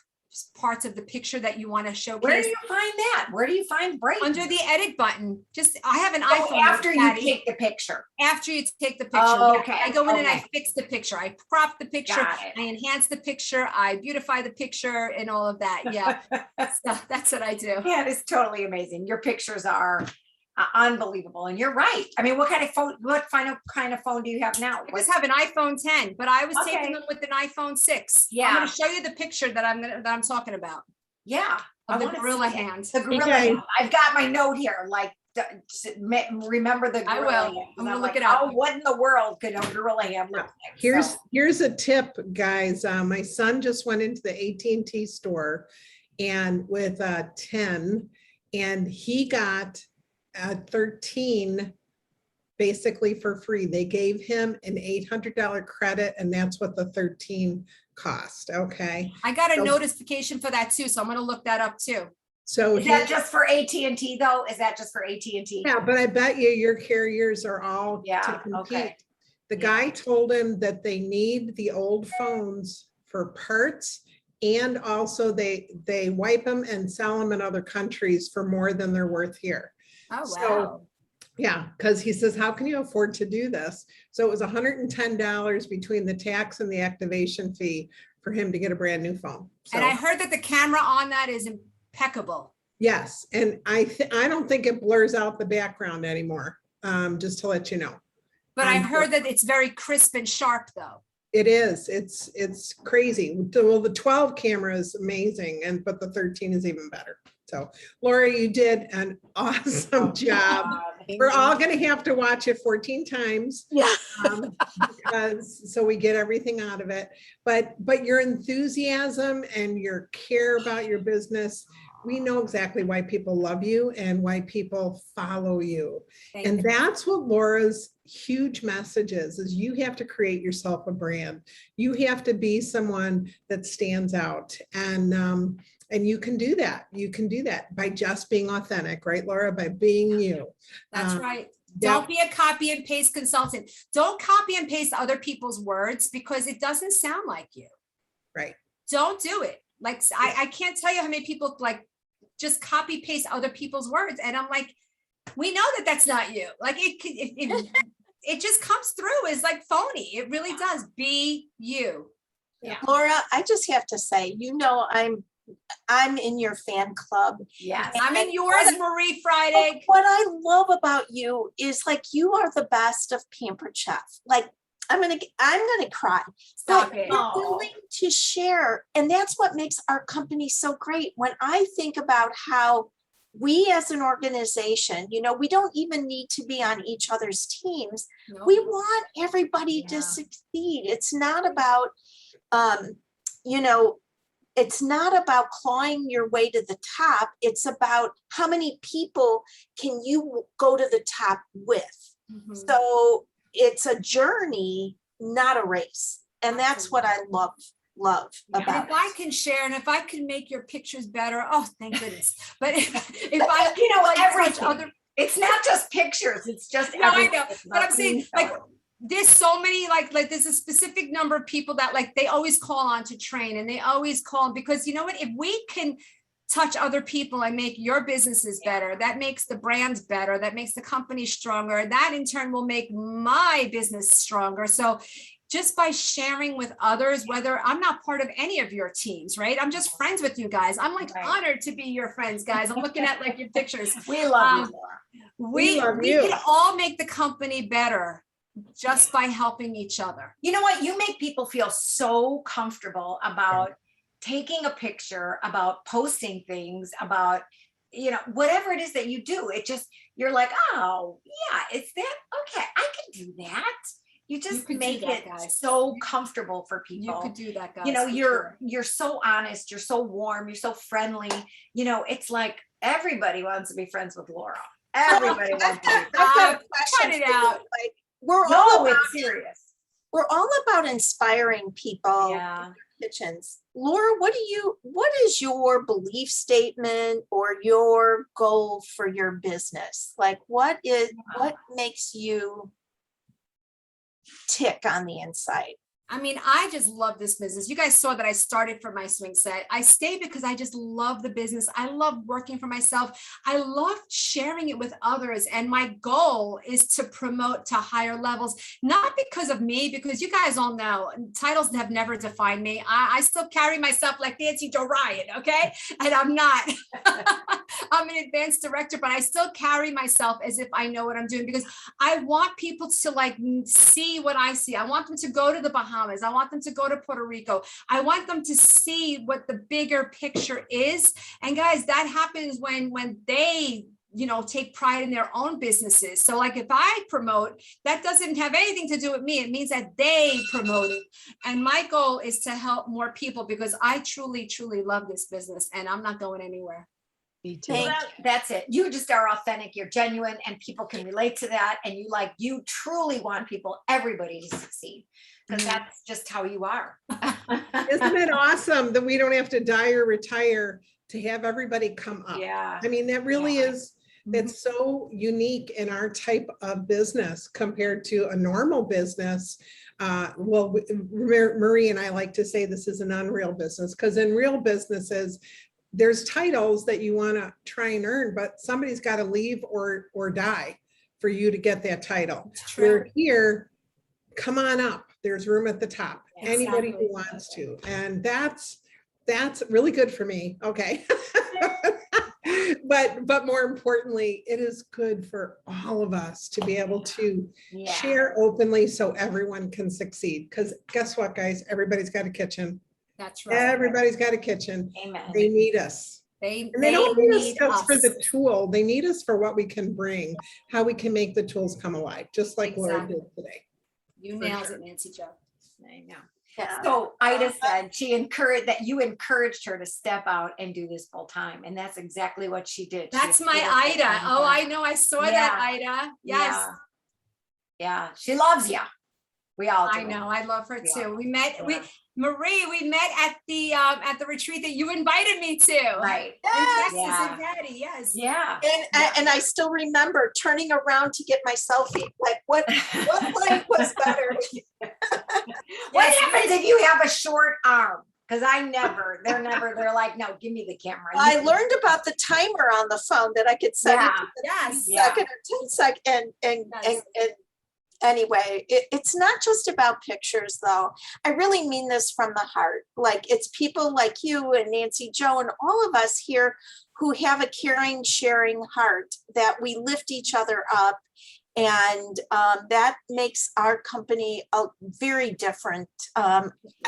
parts of the picture that you want to showcase. Where do you find that? Where do you find bright? Under the edit button. Just, I have an Oh, iPhone. after you Patty. take the picture. After you take the picture. Oh, Yeah. okay, I go in and I okay. fix the picture. I crop the picture. Got it. I enhance the picture. I beautify the picture and all of that. Yeah. So that's what I do. Yeah, it is totally amazing. Your pictures are unbelievable, and you're right. I mean, what kind of phone do you have now? I just have an iPhone 10, but I was Okay. taking them with an iPhone 6. Yeah. I'm going to show you the picture that I'm talking about. Yeah, Of the wanna gorilla see it. hand. The gorilla Okay. hand. I've got my note here. Like, remember the I gorilla will. hand, 'cause I'm gonna like, look it up. Oh, what in the world could a gorilla hand look like? So, Here's a tip, guys. My son just went into the AT&T store and with a 10, and he got a 13 basically for free. They gave him an $800 credit, and that's what the 13 cost. Okay. I got a So- notification for that too, so I'm going to look that up too. So is that just for AT&T though? Is that just for AT&T? yeah, but I bet you your carriers are all Yeah, to compete. okay. The guy told him that they need the old phones for parts, and also they wipe them and sell them in other countries for more than they're worth here. Oh, So, wow. yeah, because he says, how can you afford to do this? So it was $110 between the tax and the activation fee for him to get a brand new phone. So, And I heard that the camera on that is impeccable. yes, and I don't think it blurs out the background anymore, just to let you know. But I heard that it's very crisp and sharp though. It is, it's crazy. Well, the 12 camera is amazing, but the 13 is even better. So Laura, you did an awesome job. We're all gonna have to watch it 14 times. Yeah. Because, so we get everything out of it. But your enthusiasm and your care about your business, we know exactly why people love you and why people follow you. Thank And you. that's what Laura's huge message is you have to create yourself a brand. You have to be someone that stands out. And you can do that. You can do that by just being authentic, right, Laura? By being you. That's Um, right. yeah. Don't be a copy and paste consultant. Don't copy and paste other people's words because it doesn't sound like you. Right. Don't do it. Like I can't tell you how many people like just copy paste other people's words. And I'm like, we know that that's not you. Like it just comes through as like phony. It really does. Be you. Laura, I just have to say, I'm in your fan club. Yes. I'm in yours, Marie Friday. What I love about you is like you are the best of Pampered Chef. Like I'm gonna cry. Stop But it. you're Aw. willing to share, and that's what makes our company so great. When I think about how we as an organization, we don't even need to be on each other's teams. No. We want everybody Yeah. to succeed. It's not about, it's not about clawing your way to the top. It's about how many people can you go to the top with. Mhm. So it's a journey, not a race. And that's what I love And about if I it. can share and if I can make your pictures better, oh, thank goodness. But if I, like, everything. touch other, It's not just pictures, it's just. No, I everything. know, It's but I'm not saying, being like, shown. there's so many, like there's a specific number of people that like, they always call on to train and they always call because you know what, if we can touch other people and make your businesses better, that makes the brands better, that makes the company stronger. That in turn will make my business stronger. So just by sharing with others, whether I'm not part of any of your teams, right? I'm just friends with you guys. I'm like Right. honored to be your friends, guys. I'm looking at like your pictures. We love you, um, Laura. We love you. can all make the company better just by helping each other. You know what? You make people feel so comfortable about taking a picture, about posting things, about you know, whatever it is that you do, it just, you're like, oh, yeah, it's that, okay, I can do that. You just could do make that, it guys. so comfortable for You people. could do that, guys. You know, for you're sure. so honest, you're so warm, you're so friendly. You know, it's like everybody wants to be friends with Laura. Everybody wants to be. I've got a Cut question it for you. out. Like, we're No, all about, it's serious. we're all about inspiring people. Yeah. Kitchens. Laura, what is your belief statement or your goal for your business? Like what makes you tick on the inside? I mean, I just love this business. You guys saw that I started from my swing set. I stayed because I just love the business. I love working for myself. I love sharing it with others. And my goal is to promote to higher levels, not because of me, because you guys all know titles have never defined me. I still carry myself like Nancy Joe Ryan, okay? And I'm not. I'm an advanced director, but I still carry myself as if I know what I'm doing because I want people to like see what I see. I want them to go to the Bahamas. I want them to go to Puerto Rico. I want them to see what the bigger picture is. And guys, that happens when they, you know, take pride in their own businesses. So like if I promote, that doesn't have anything to do with me. It means that they promote it. And my goal is to help more people because I truly, truly love this business and I'm not going anywhere. Me too. Thank Well, that's it. You just are authentic. You're genuine and people can relate to that. And you truly want people, everybody to succeed because that's just how you are. Isn't it awesome that we don't have to die or retire to have everybody come up? Yeah. I mean, that really Yeah. is, that's so unique in our type of business compared to a normal business. Well, Marie and I like to say this is an unreal business because in real businesses, there's titles that you want to try and earn, but somebody's got to leave or die for you to get that title. We're here, come on up. There's room at the top. Anybody Exactly. who wants to. And that's really good for me. Okay. But more importantly, it is good for all of us to be able to Yeah. share openly so everyone can succeed. Because guess what, guys? Everybody's got a kitchen. That's right. Everybody's got a kitchen. Amen. They need us. They And they don't need us need just for us. the tool. They need us for what we can bring, how we can make the tools come alive, just like Laura Exactly. did today. You For nailed sure. it, Nancy Joe. I know. Yeah. So Ida said you encouraged her to step out and do this full time. And that's exactly what she did. She That's my did it Ida. full-time. Oh, I know. I saw that, Yeah. Ida. Yes. Yeah. Yeah. She loves you. We all do. I know. I love her Yeah. too. We met, Yeah. Marie, we met at the retreat that you invited me to. Right. In Texas Yeah. and Patty, yes. Yeah. And I still remember turning around to get my selfie. Like what leg was better? What happens if you have a short arm? Because they're like, no, give me the camera. You I can- learned about the timer on the phone that I could set it Yeah. to the Yes. Yeah. second or 10 second and Yes. anyway, it's not just about pictures though. I really mean this from the heart. Like it's people like you and Nancy Joe and all of us here who have a caring, sharing heart that we lift each other up. And that makes our company very different.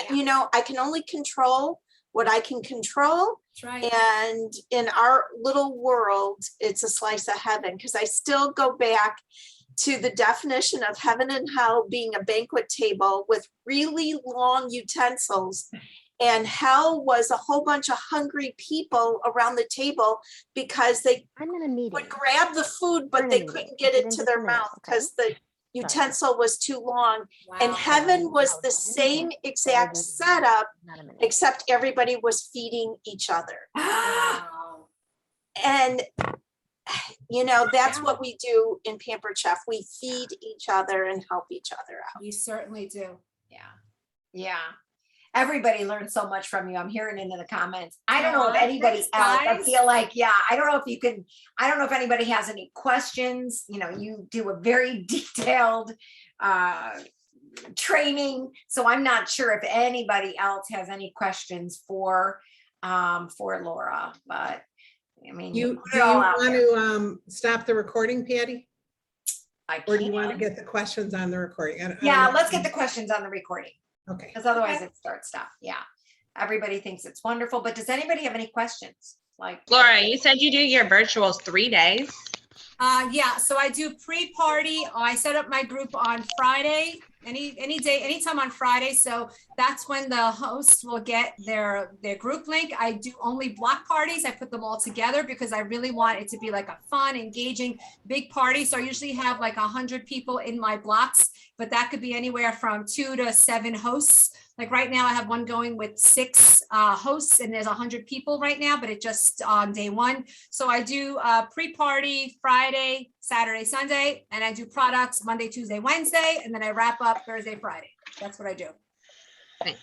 You know, I can only control what I can control. That's right. And in our little world, it's a slice of heaven because I still go back to the definition of heaven and hell being a banquet table with really long utensils. And hell was a whole bunch of hungry people around the table because they I'm in a meeting. would grab the food, but We're in a they meeting. couldn't get Get it in to just their a minute, mouth okay? because the utensil was too long. And Wow. heaven was the Wow. same exact setup, Not a minute. except everybody was feeding each other. Wow. And, you know, that's Yeah. what we do in Pampered Chef. We feed each other and help each other out. You certainly do. Yeah. Yeah. Everybody learned so much from you. I'm hearing into the comments. I don't know if Aw, anybody thanks, else, I guys. feel like, yeah, I don't know if anybody has any questions. You know, you do a very detailed training. So I'm not sure if anybody else has any questions for Laura, but I mean, Do put you it all out want there. to stop the recording, Patty? I Or do you want to can. get the questions on the recording? I don't Yeah, know. let's get the questions on the recording. Okay. Because otherwise it starts stuff. Yeah. Everybody thinks it's wonderful, but does anybody have any questions? Like Laura, you said you do your virtuals 3 days. Yeah, so I do pre-party. I set up my group on Friday, any day, anytime on Friday. So that's when the hosts will get their group link. I do only block parties. I put them all together because I really want it to be like a fun, engaging, big party. So I usually have like 100 people in my blocks, but that could be anywhere from 2 to 7 hosts. Like right now I have one going with 6 hosts and there's 100 people right now, but it just on day 1. So I do pre-party Friday, Saturday, Sunday, and I do products Monday, Tuesday, Wednesday, and then I wrap up Thursday, Friday. That's what I do. that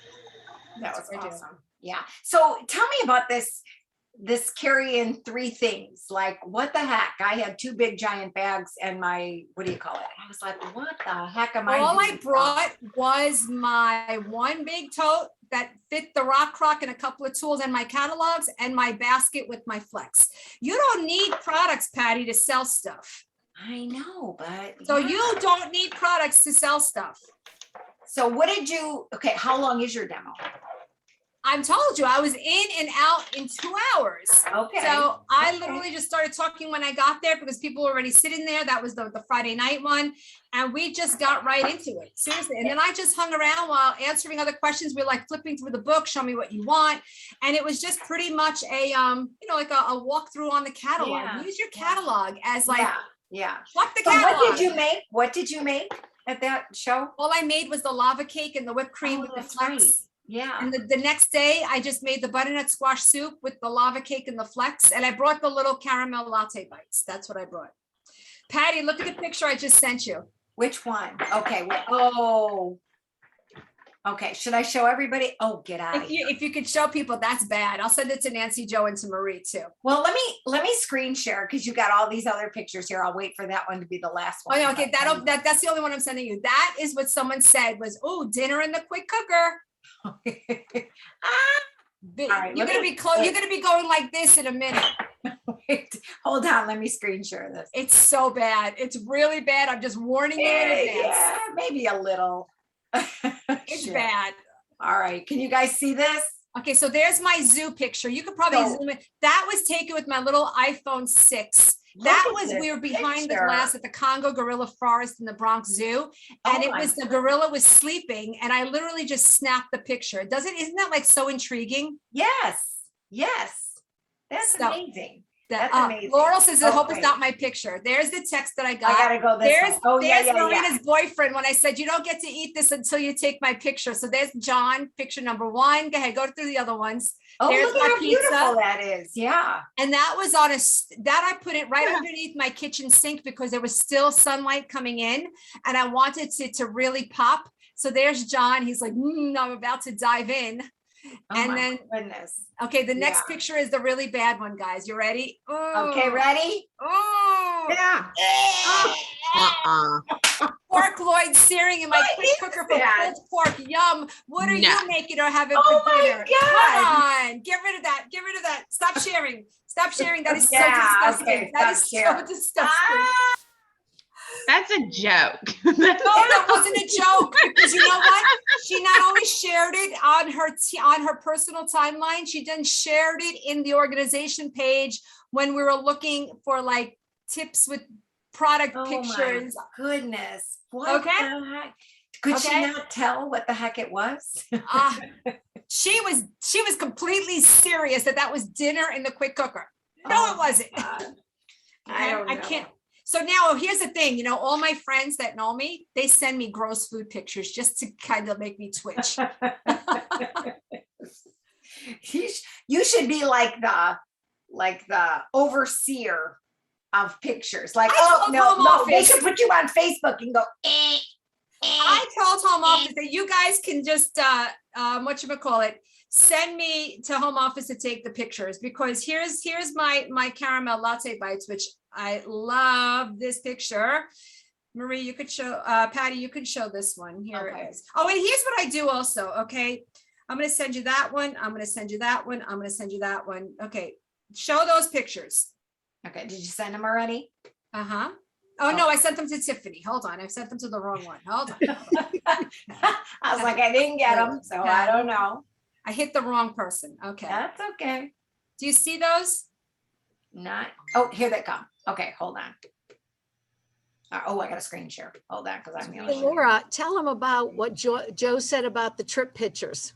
was what I do. awesome. Yeah. So tell me about this carrying 3 things. Like, what the heck? I had 2 big giant bags and my, what do you call it? I was like, what the heck am I All I doing? brought was my one big tote that fit the rock crock and a couple of tools and my catalogs and my basket with my flex. You don't need products, Patty, to sell stuff. I know, but So yeah. you don't need products to sell stuff. So what did you, okay, how long is your demo? I told you I was in and out in 2 hours. Okay. So I Okay. literally just started talking when I got there because people were already sitting there. That was the Friday night one. And we just got right into it. Seriously. And then I just hung around while answering other questions. We're like flipping through the book, show me what you want. And it was just pretty much a like a walkthrough on the catalog. Yeah. Use your catalog as like yeah. fuck the So catalog. what did you make? What did you make at that show? All I made was the lava cake and the whipped cream Oh, with the that's flex. right. Yeah. And the next day, I just made the butternut squash soup with the lava cake and the flex. And I brought the little caramel latte bites. That's what I brought. Patty, look at the picture I just sent you. Which one? Okay. Oh. Okay. Should I show everybody? Oh, get out of here. If you could show people, that's bad. I'll send it to Nancy, Joe, and to Marie too. Well, let me screen share because you got all these other pictures here. I'll wait for that one to be the last Oh, one. yeah, okay, that's the only one I'm sending you. That is what someone said was, oh, dinner in the quick cooker. right, You're let gonna me- be close. You're gonna be going like this in a minute. Wait, hold on. Let me screen share this. It's so bad. It's really bad. I'm just warning you in advance. Yeah, maybe a little. It's Shit. bad. All right. Can you guys see this? Okay, so there's my zoo picture. You could probably So- zoom in. That was taken with my little iPhone 6. Look That at was, this we were behind the picture. glass at the Congo Gorilla Forest in the Bronx Zoo. And Oh it my was, the gorilla was sleeping and I literally just snapped the picture. Isn't that like so intriguing? Yes. Yes. That's So- amazing. That, That's amazing. Laurel says, I hope it's Okay. not my picture. There's the text that I I got. gotta go this There's, way. Oh, yeah, there's yeah, yeah. Marina's boyfriend when I said, you don't get to eat this until you take my picture. So there's John, picture number 1. Go ahead, go through the other ones. Oh, There's look at my how pizza. beautiful that is. Yeah. And that was on that I put it right underneath my kitchen sink because there was still sunlight coming in and I wanted to really pop. So there's John. He's like, I'm about to dive in. Oh And my then, goodness. okay, the next Yeah. picture is the really bad one, guys. You ready? Okay, ready? Oh, Yeah. pork loin searing in my What quick is cooker for that? pulled pork. Yum. What are No. you making or having Oh for my dinner? God. Come on, get rid of that. Get rid of that. Stop sharing. Stop sharing. That is so Yeah, disgusting. okay, That stop is sharing. so disgusting. Ah, That's a joke. No, that wasn't a joke because you know what? She not only shared it on her personal timeline, she then shared it in the organization page when we were looking for like tips with product oh pictures. my goodness. What Okay. the heck? Could she Okay. not tell what the heck it was? She was completely serious that was dinner in the quick cooker. No, Oh it wasn't. my God. Okay? I don't know. I can't. So now here's the thing, all my friends that know me, they send me gross food pictures just to kind of make me twitch. You should be like the overseer of pictures. Like, I oh told no, home no, they office. should put you on Facebook and go, I told home office that you guys can just whatchamacallit, send me to home office to take the pictures because here's my caramel latte bites, which I love this picture. Marie, you could show, Patty, you can show this one. Here Okay. it is. Oh, and here's what I do also, okay? I'm gonna send you that one. I'm gonna send you that one. I'm gonna send you that one. Okay, show those pictures. Okay, did you send them already? Uh-huh. Oh, no, I sent them to Tiffany. Hold on, I sent them to the wrong one. Hold on. I was like, I didn't get them, so I don't know. I hit the wrong person. Okay. That's okay. Do you see those? Not, oh, here they come. Okay, hold on. Oh, I got a screen share. Hold on, because I'm the Hey, only one. Laura, tell them about what Joe said about the trip pictures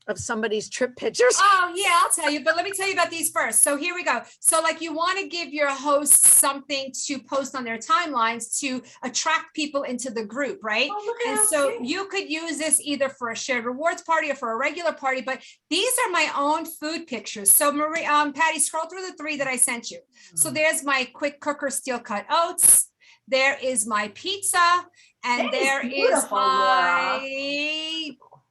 of somebody's trip pictures. Oh, yeah, I'll tell you, but let me tell you about these first. So here we go. So like you want to give your hosts something to post on their timelines to attract people into the group, right? Oh, look at And how so cute. you could use this either for a shared rewards party or for a regular party, but these are my own food pictures. So Marie, Patty, scroll through the 3 that I sent you. So there's my quick cooker steel cut oats. There is my pizza, and That is there is beautiful, Laura.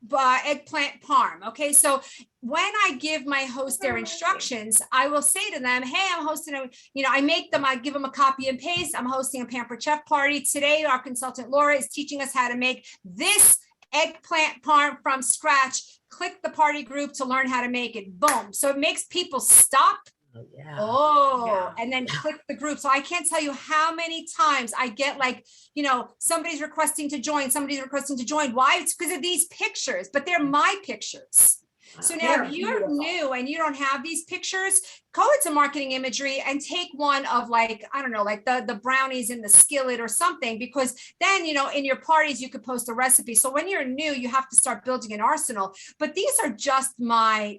my eggplant parm. Okay, so when I give my host their instructions, I will say to them, hey, I'm hosting a, I give them a copy and paste. I'm hosting a Pampered Chef party. Today, our consultant Laura is teaching us how to make this eggplant parm from scratch. Click the party group to learn how to make it. Boom. So it makes people stop. Yeah. Oh, Yeah. and then click the group. So I can't tell you how many times I get like, somebody's requesting to join, Why? It's because of these pictures, but they're my pictures. So now They're if you're beautiful. new and you don't have these pictures, go into marketing imagery and take one of like, I don't know, like the brownies in the skillet or something, because then, in your parties, you could post a recipe. So when you're new, you have to start building an arsenal. But these are just my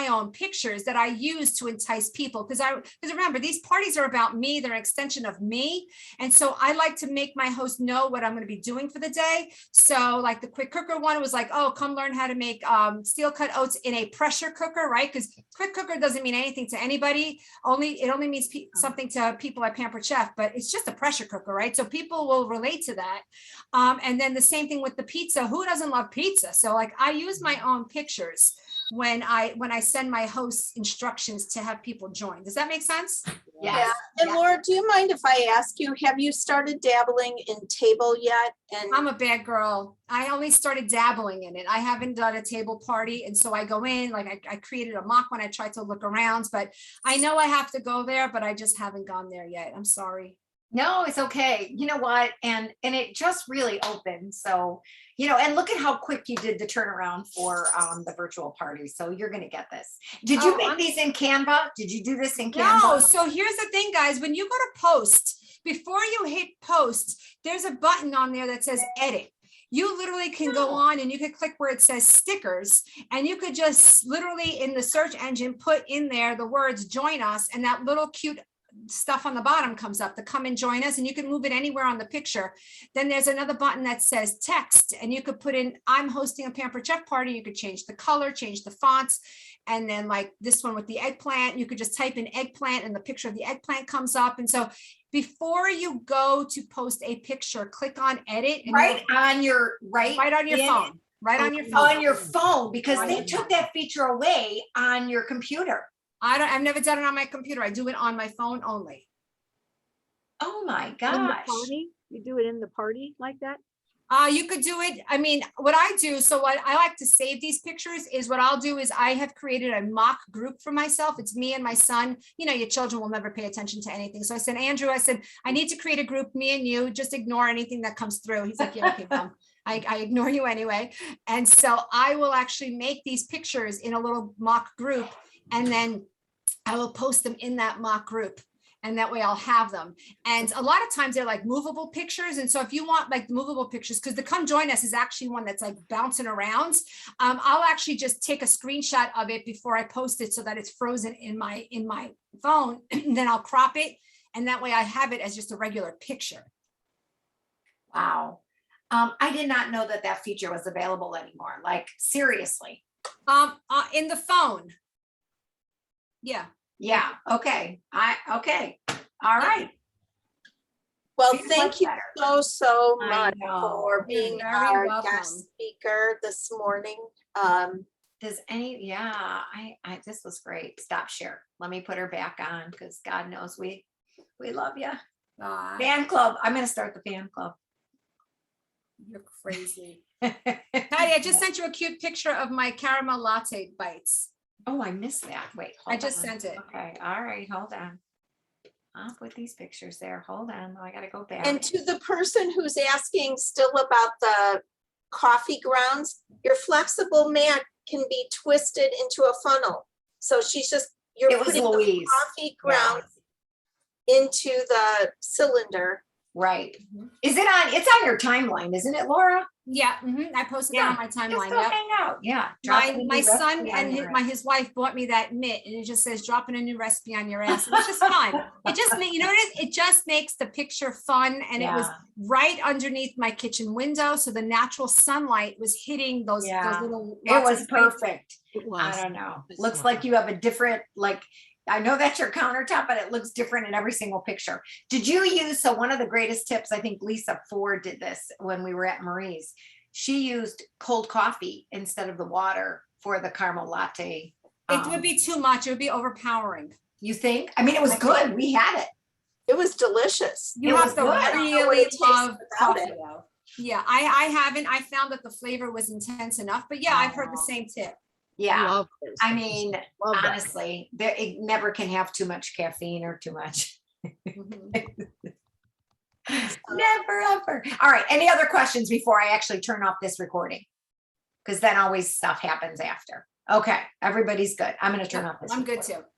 own pictures that I use to entice people. Because remember, these parties are about me. They're an extension of me. And so I like to make my host know what I'm going to be doing for the day. So like the quick cooker one was like, oh, come learn how to make steel cut oats in a pressure cooker, right? Because quick cooker doesn't mean anything to anybody. It only means something to people at Pampered Chef, but it's just a pressure cooker, right? So people will relate to that. And then the same thing with the pizza. Who doesn't love pizza? So like I use my own pictures when I send my hosts instructions to have people join. Does that make sense? Yes. Yeah, and yes. Laura, do you mind if I ask you, have you started dabbling in table yet? And I'm a bad girl. I only started dabbling in it. I haven't done a table party. And so I go in, like I created a mock one. I tried to look around, but I know I have to go there, but I just haven't gone there yet. I'm sorry. No, it's okay. You know what? And it just really opened. So, and look at how quick you did the turnaround for the virtual party. So you're going to get this. Did you make these in Canva? Did you do this in Canva? No. So here's the thing, guys. When you go to post, before you hit post, there's a button on there that says edit. You literally can go on and you could click where it says stickers, and you could just literally in the search engine put in there the words join us, and that little cute stuff on the bottom comes up to come and join us, and you can move it anywhere on the picture. Then there's another button that says text, and you could put in I'm hosting a Pampered Chef party. You could change the color, change the fonts, and then like this one with the eggplant, you could just type in eggplant and the picture of the eggplant comes up. And so before you go to post a picture, click on edit and right on your right on your phone, right on your phone. On your phone, because they took that feature away on your computer. I've never done it on my computer. I do it on my phone only. Oh my In the gosh. party? You do it in the party like that? You could do it. I mean, what I do, so what I like to save these pictures is what I'll do is I have created a mock group for myself. It's me and my son. Your children will never pay attention to anything. So I said, Andrew, I need to create a group, me and you, just ignore anything that comes through. He's like, yeah, okay, Mom. I ignore you anyway. And so I will actually make these pictures in a little mock group, and then I will post them in that mock group. And that way I'll have them. And a lot of times they're like movable pictures. And so if you want like the movable pictures, because the come join us is actually one that's like bouncing around. I'll actually just take a screenshot of it before I post it so that it's frozen in my phone. And then I'll crop it. And that way I have it as just a regular picture. Wow. I did not know that feature was available anymore. Like seriously. In the phone. Yeah. Yeah. Okay. Okay. All right. well, Feels thank much you better. so I much know. for You're being very our welcome. guest speaker this morning. Does this was great. Stop share. Let me put her back on, because God knows we love you. Fan club. I'm going to start the fan club. You're crazy. Patty, I just sent you a cute picture of my caramel latte bites. Oh, I missed that. Wait, I hold just on. sent it. Okay. All right. Hold on. I'll put these pictures there. Hold on. I got to go back. And to the person who's asking still about the coffee grounds, your flexible mat can be twisted into a funnel. So she's just, you're It was putting the Louise. coffee grounds into the cylinder. Right. Mhm. Is it on, it's on your timeline, isn't it, Laura? Yeah, I posted that on my Just timeline. go Yep. hang out. Yeah. Drop My in a my new son recipe and on your his wife bought me that mitt, and it just says dropping a new recipe on your ass. It was just fun. It just you know what it is? It just makes the picture fun, and it was Yeah. right underneath my kitchen window, so the natural sunlight was hitting those Yeah. little. It lots was of grapes. perfect. It I was. don't know. It's Looks lovely. like you have a different, like, I know that's your countertop, but it looks different in every single picture. Did you use, so one of the greatest tips, I think Lisa Ford did this when we were at Marie's. She used cold coffee instead of the water for the caramel latte. It would be too much. It would be overpowering. You think? I mean, it was I think- good. We had it. It was delicious. You It have was to good. I don't know what really it tastes love without coffee it. though. Yeah, I haven't. I found that the flavor was intense enough, but yeah, I've heard the Oh. same tip. Yeah. Love those I things. mean, Love that. honestly, there, it never can have too much caffeine or too much. Mhm. Never ever. All right. Any other questions before I actually turn off this recording? Because then always stuff happens after. Okay. Everybody's good. I'm going to turn off this. I'm good recording. too.